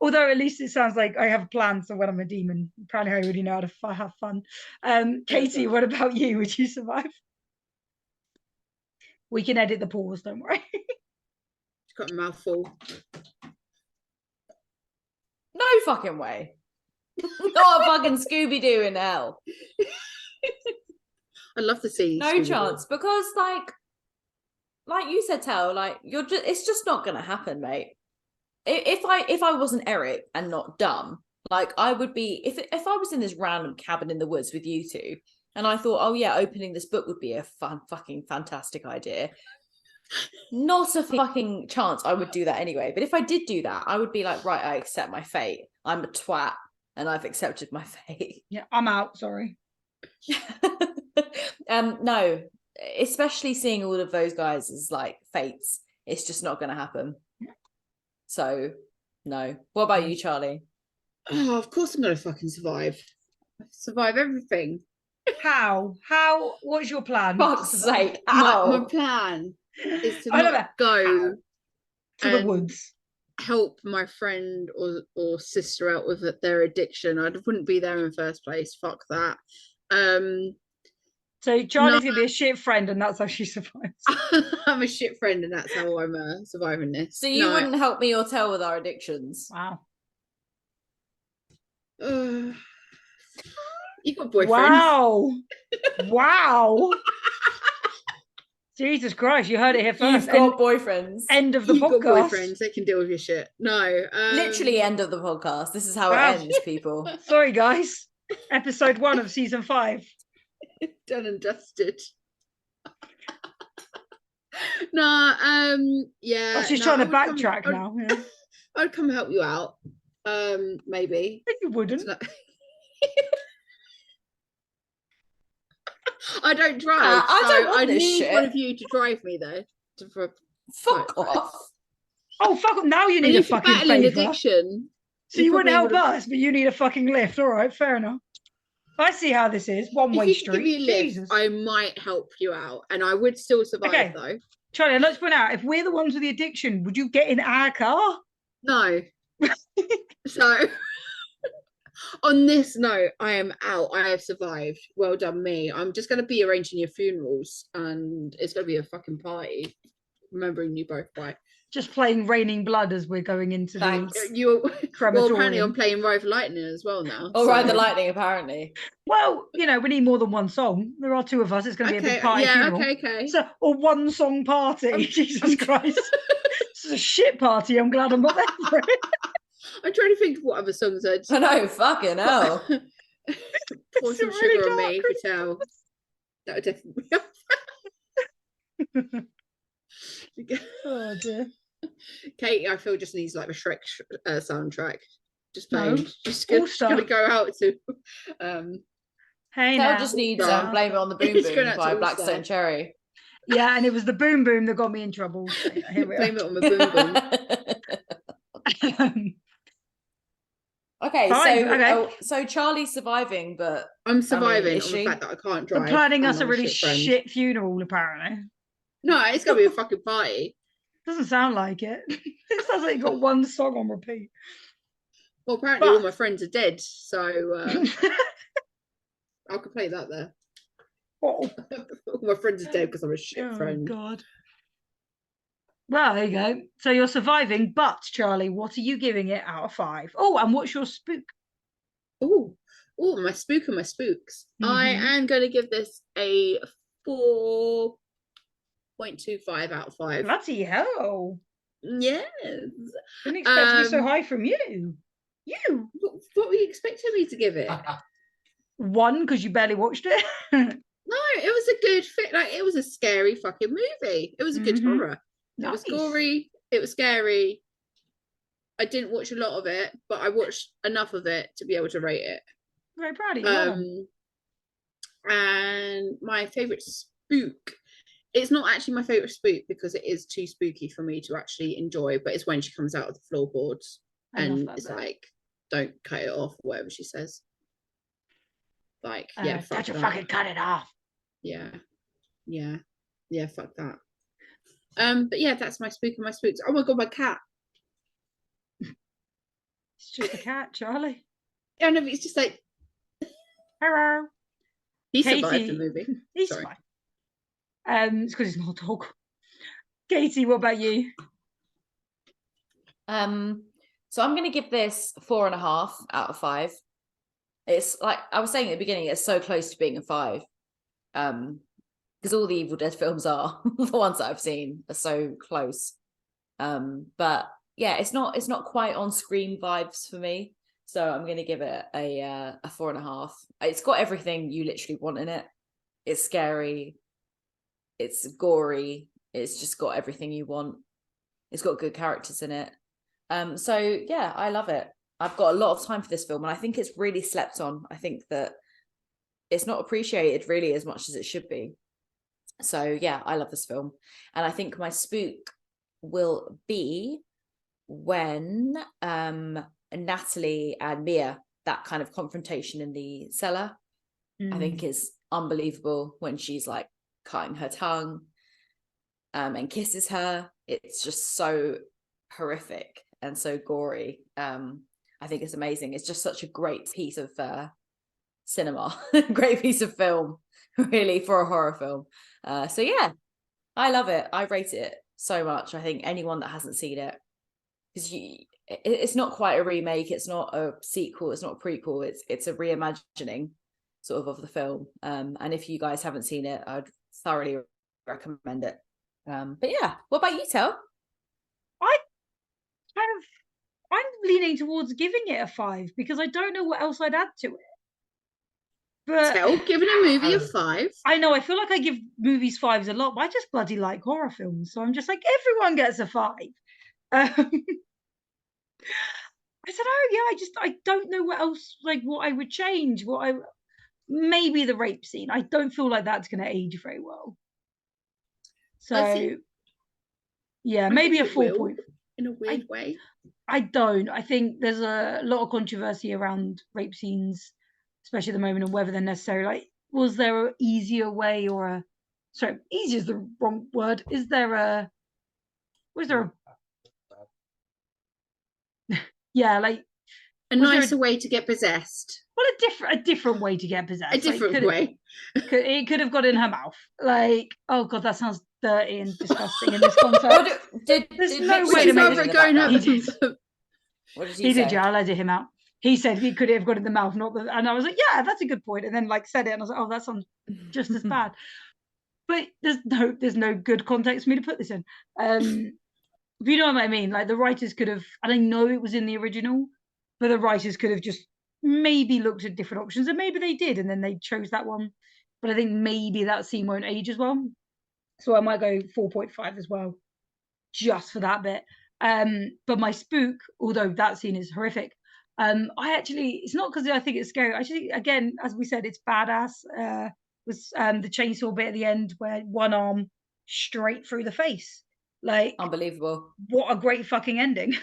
Although at least it sounds like I have plans for when I'm a demon. Apparently, I already know how to have fun. Katie, what about you? Would you survive? We can edit the pause, don't worry. It's got a mouthful. No fucking way. Not a fucking Scooby-Doo in hell. I'd love to see. No Scooby-Doo. chance, because like you said, Tell, it's just not gonna happen, mate. If I wasn't Eric and not dumb, I would be, if I was in this random cabin in the woods with you two, and I thought, oh yeah, opening this book would be a fucking fantastic idea. Not a fucking chance I would do that anyway. But if I did do that, I would be like, right, I accept my fate. I'm a twat and I've accepted my fate. Yeah, I'm out, sorry. No, especially seeing all of those guys as fates, it's just not gonna happen. So no. What about you, Charlie? Oh, of course I'm gonna fucking survive. Survive everything. How? What's your plan? Fuck's sake. My plan is to not go to the woods. Help my friend or sister out with their addiction. I wouldn't be there in the first place. Fuck that. So Charlie's gonna be a shit friend, and that's how she survives. I'm a shit friend, and that's how I'm surviving this. So you wouldn't help me or Tell with our addictions? Wow. You got boyfriends. Wow. Jesus Christ, you heard it here first. You've got boyfriends. End of the podcast. You've got boyfriends, they can deal with your shit. No. Literally end of the podcast. This is how it ends, people. Sorry, guys. Episode 1 of season 5. Done and dusted. No, yeah. Oh, she's trying to backtrack now. Yeah. I'd come help you out. Maybe. You wouldn't. I don't drive. I need one of you to drive me though. Fuck off. Oh, fuck off. Now you need a fucking favour. Addiction. So you wouldn't help us, but you need a fucking lift. All right, fair enough. I see how this is. One-way street. Give me a lift, Jesus. I might help you out, and I would still survive though. Charlie, let's point out, if we're the ones with the addiction, would you get in our car? No. So on this note, I am out. I have survived. Well done, me. I'm just going to be arranging your funerals, and it's going to be a fucking party. Remembering you both by just playing Raining Blood as we're going into the well, apparently I'm playing Ride the Lightning as well now. Oh, Ride the Lightning, apparently. Well, we need more than one song. There are 2 of us. It's going to be a big party funeral. Okay. So, or one song party. Jesus Christ. This is a shit party. I'm glad I'm not there for it. I'm trying to think of what other songs I'd... I know, fucking hell. Pour some sugar on me, for Tell. That would definitely be Oh dear. Katie, I feel just needs the Shrek soundtrack. Just playing. No. Just gonna go out to Hey, Tell just needs Blame It on the Boom Boom by Blackstone Cherry. Yeah, and it was the boom boom that got me in trouble. So, here we Blame it on the boom boom. Okay, Fine, so okay. so Charlie's surviving, but I'm surviving is on the she? fact that I can't They're drive. planning and us a I'm really friend. shit funeral, apparently. No, it's gonna be a fucking party. Doesn't sound like it. It sounds like you got one song on repeat. Well, apparently all my friends are dead, so I'll play that there. Oh, All my friends are dead because I'm a shit friend. God. Well, there you go. So you're surviving, but Charlie, what are you giving it out of 5? Oh, and what's your spook? Oh, my spook and my spooks. I am going to give this a 4.25 out of 5. Bloody hell. Yes. Didn't expect to be so high from you. You. What were you expecting me to give it? 1, because you barely watched it. No, it was a good fit. Like, it was a scary fucking movie. It was a good horror. It was gory. It was scary. I didn't watch a lot of it, but I watched enough of it to be able to rate it. Very proud of you. And my favorite spook. It's not actually my favorite spook because it is too spooky for me to actually enjoy. But it's when she comes out of the floorboards and it's like, "Don't cut it off," or whatever she says. Like, yeah, don't you fucking cut it off. Yeah, fuck that. But yeah, that's my spook and my spooks. Oh my god, my cat. It's just a cat, Charlie. Yeah, no, but it's just like, hello. He survived the movie. He's fine. It's because he's not a dog. Katie, what about you? So I'm going to give this 4.5 out of 5. It's like I was saying at the beginning, it's so close to being a 5. Because all the Evil Dead films are, the ones that I've seen, are so close. But yeah, it's not quite on Scream vibes for me. So I'm going to give it a 4.5. It's got everything you literally want in it. It's scary. It's gory. It's just got everything you want. It's got good characters in it. So yeah, I love it. I've got a lot of time for this film, and I think it's really slept on. I think that it's not appreciated really as much as it should be. So yeah, I love this film. And I think my spook will be when Natalie and Mia, that kind of confrontation in the cellar, I think is unbelievable when she's like cutting her tongue and kisses her. It's just so horrific and so gory. I think it's amazing. It's just such a great piece of cinema, great piece of film, really, for a horror film. So yeah, I love it. I rate it so much. I think anyone that hasn't seen it, because it's not quite a remake, it's not a sequel, it's not a prequel, it's a reimagining sort of the film. And if you guys haven't seen it, I'd thoroughly recommend it. But yeah, what about you, Tel? I'm leaning towards giving it a 5 because I don't know what else I'd add to it. But Tel, giving a movie a 5? I know, I feel like I give movies 5s a lot, but I just bloody like horror films. So I'm just like, everyone gets a 5. I don't know. Yeah, I don't know what else, like what I would change. Maybe the rape scene. I don't feel like that's going to age very well. So yeah, maybe a 4 point. In a weird way. I don't. I think there's a lot of controversy around rape scenes, especially at the moment, and whether they're necessary. Like, was there an easier way easy is the wrong word. Was there a yeah, like a nicer way to get possessed? Well, a different way to get possessed. A different way. It could have got in her mouth. Like, oh god, that sounds dirty and disgusting in this context. There's no way to make it. What did he say? Did, yeah, I let him out. He said he could have got in the mouth, not the. And I was like, yeah, that's a good point. And then like said it, and I was like, oh, that sounds just as bad. But there's no good context for me to put this in. If you know what I mean, like the writers could have, and I know it was in the original, but the writers could have just maybe looked at different options, and maybe they did, and then they chose that one. But I think maybe that scene won't age as well. So I might go 4.5 as well, just for that bit. But my spook, although that scene is horrific, it's not because I think it's scary. Actually, again, as we said, it's badass. Was the chainsaw bit at the end where one arm straight through the face. Like, Unbelievable. what a great fucking ending.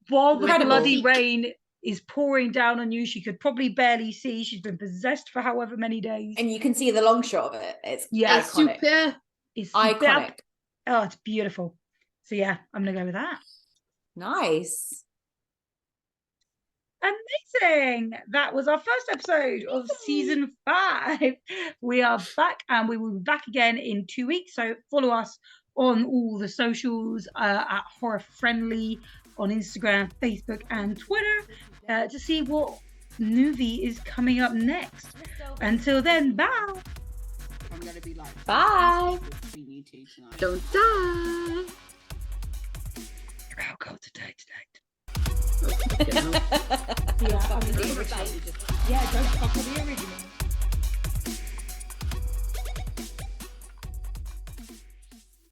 While the Incredible. bloody rain is pouring down on you, she could probably barely see. She's been possessed for however many days. And you can see the long shot of it. It's Yeah. iconic. Super. It's Iconic. Oh, it's beautiful. So yeah, I'm gonna go with that. Nice. Amazing. That was our first episode of season 5. We are back, and we will be back again in 2 weeks. So follow us on all the socials at Horror Friendly on Instagram, Facebook, and Twitter to see what movie is coming up next. Until then, bye. I'm gonna be like, Bye. between you two tonight. Don't die. Oh God, tonight. Fucking hell. Yeah, don't fuck with the original.